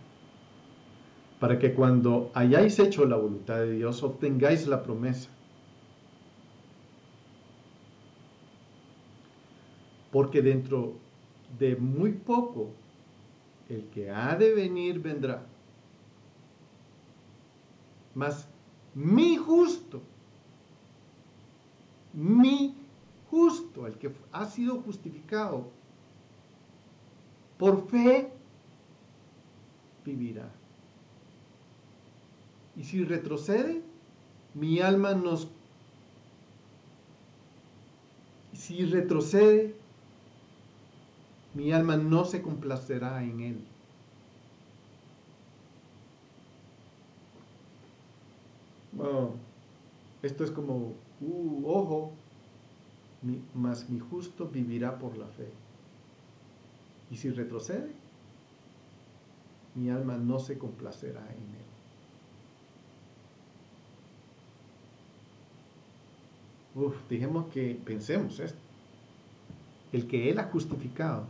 para que cuando hayáis hecho la voluntad de Dios obtengáis la promesa. Porque dentro de muy poco el que ha de venir vendrá. Mas mi justo, el que ha sido justificado por fe, vivirá. Y si retrocede, mi alma no se complacerá en él. Wow. Esto es como, ojo, mas mi justo vivirá por la fe. Y si retrocede, mi alma no se complacerá en él. Dijimos que pensemos esto. El que Él ha justificado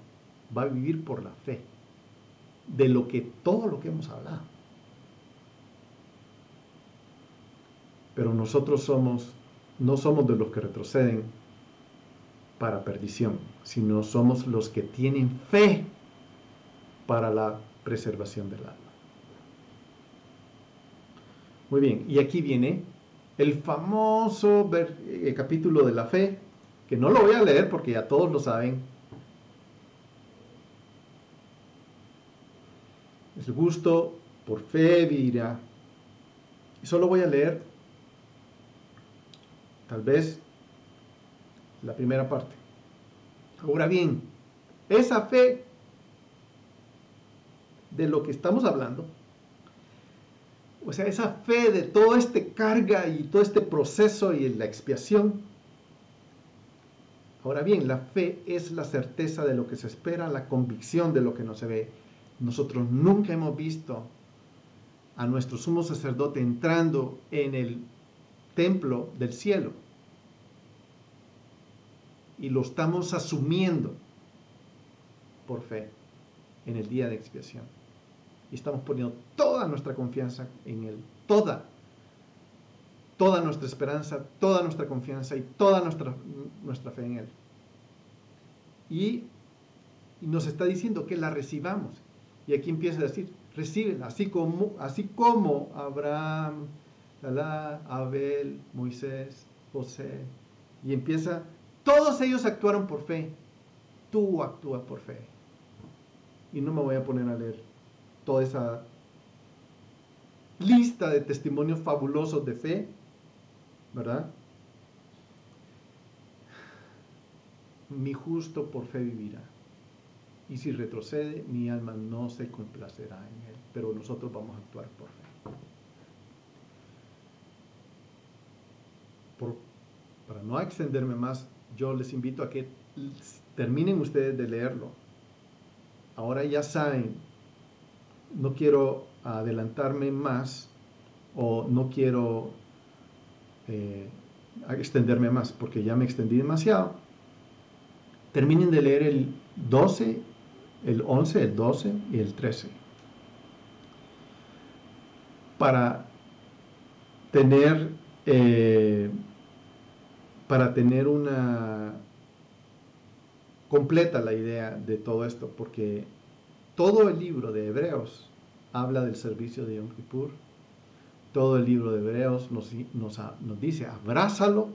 va a vivir por la fe. De todo lo que hemos hablado. Pero nosotros no somos de los que retroceden para perdición, sino somos los que tienen fe para la preservación del alma. Muy bien, y aquí viene el famoso capítulo de la fe, que no lo voy a leer porque ya todos lo saben. El justo por fe vivirá. Y solo voy a leer, tal vez, la primera parte. Ahora bien, esa fe de lo que estamos hablando, o sea, esa fe de toda esta carga y todo este proceso y la expiación. Ahora bien, la fe es la certeza de lo que se espera, la convicción de lo que no se ve. Nosotros nunca hemos visto a nuestro sumo sacerdote entrando en el templo del cielo. Y lo estamos asumiendo por fe en el día de expiación. Y estamos poniendo toda nuestra confianza en Él. Toda nuestra esperanza, toda nuestra confianza y toda nuestra fe en Él. y nos está diciendo que la recibamos. Y aquí empieza a decir, recíbela, así como Abraham, Abel, Moisés, José. Y empieza, todos ellos actuaron por fe, tú actúa por fe. Y no me voy a poner a leer toda esa lista de testimonios fabulosos de fe, ¿verdad? Mi justo por fe vivirá. Y si retrocede, mi alma no se complacerá en él. Pero nosotros vamos a actuar por fe. Para no extenderme más, yo les invito a que terminen ustedes de leerlo. Ahora ya saben, no quiero adelantarme más o no quiero extenderme más porque ya me extendí demasiado. Terminen de leer el 12, el 11, el 12 y el 13 para tener una completa la idea de todo esto, porque todo el libro de Hebreos habla del servicio de Yom Kippur. Todo el libro de Hebreos nos dice, abrázalo,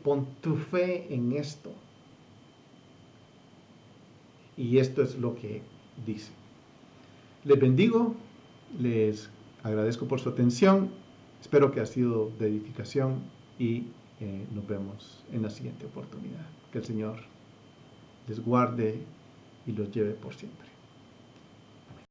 pon tu fe en esto. Y esto es lo que dice. Les bendigo, les agradezco por su atención, espero que ha sido de edificación y nos vemos en la siguiente oportunidad. Que el Señor les guarde y los lleve por siempre.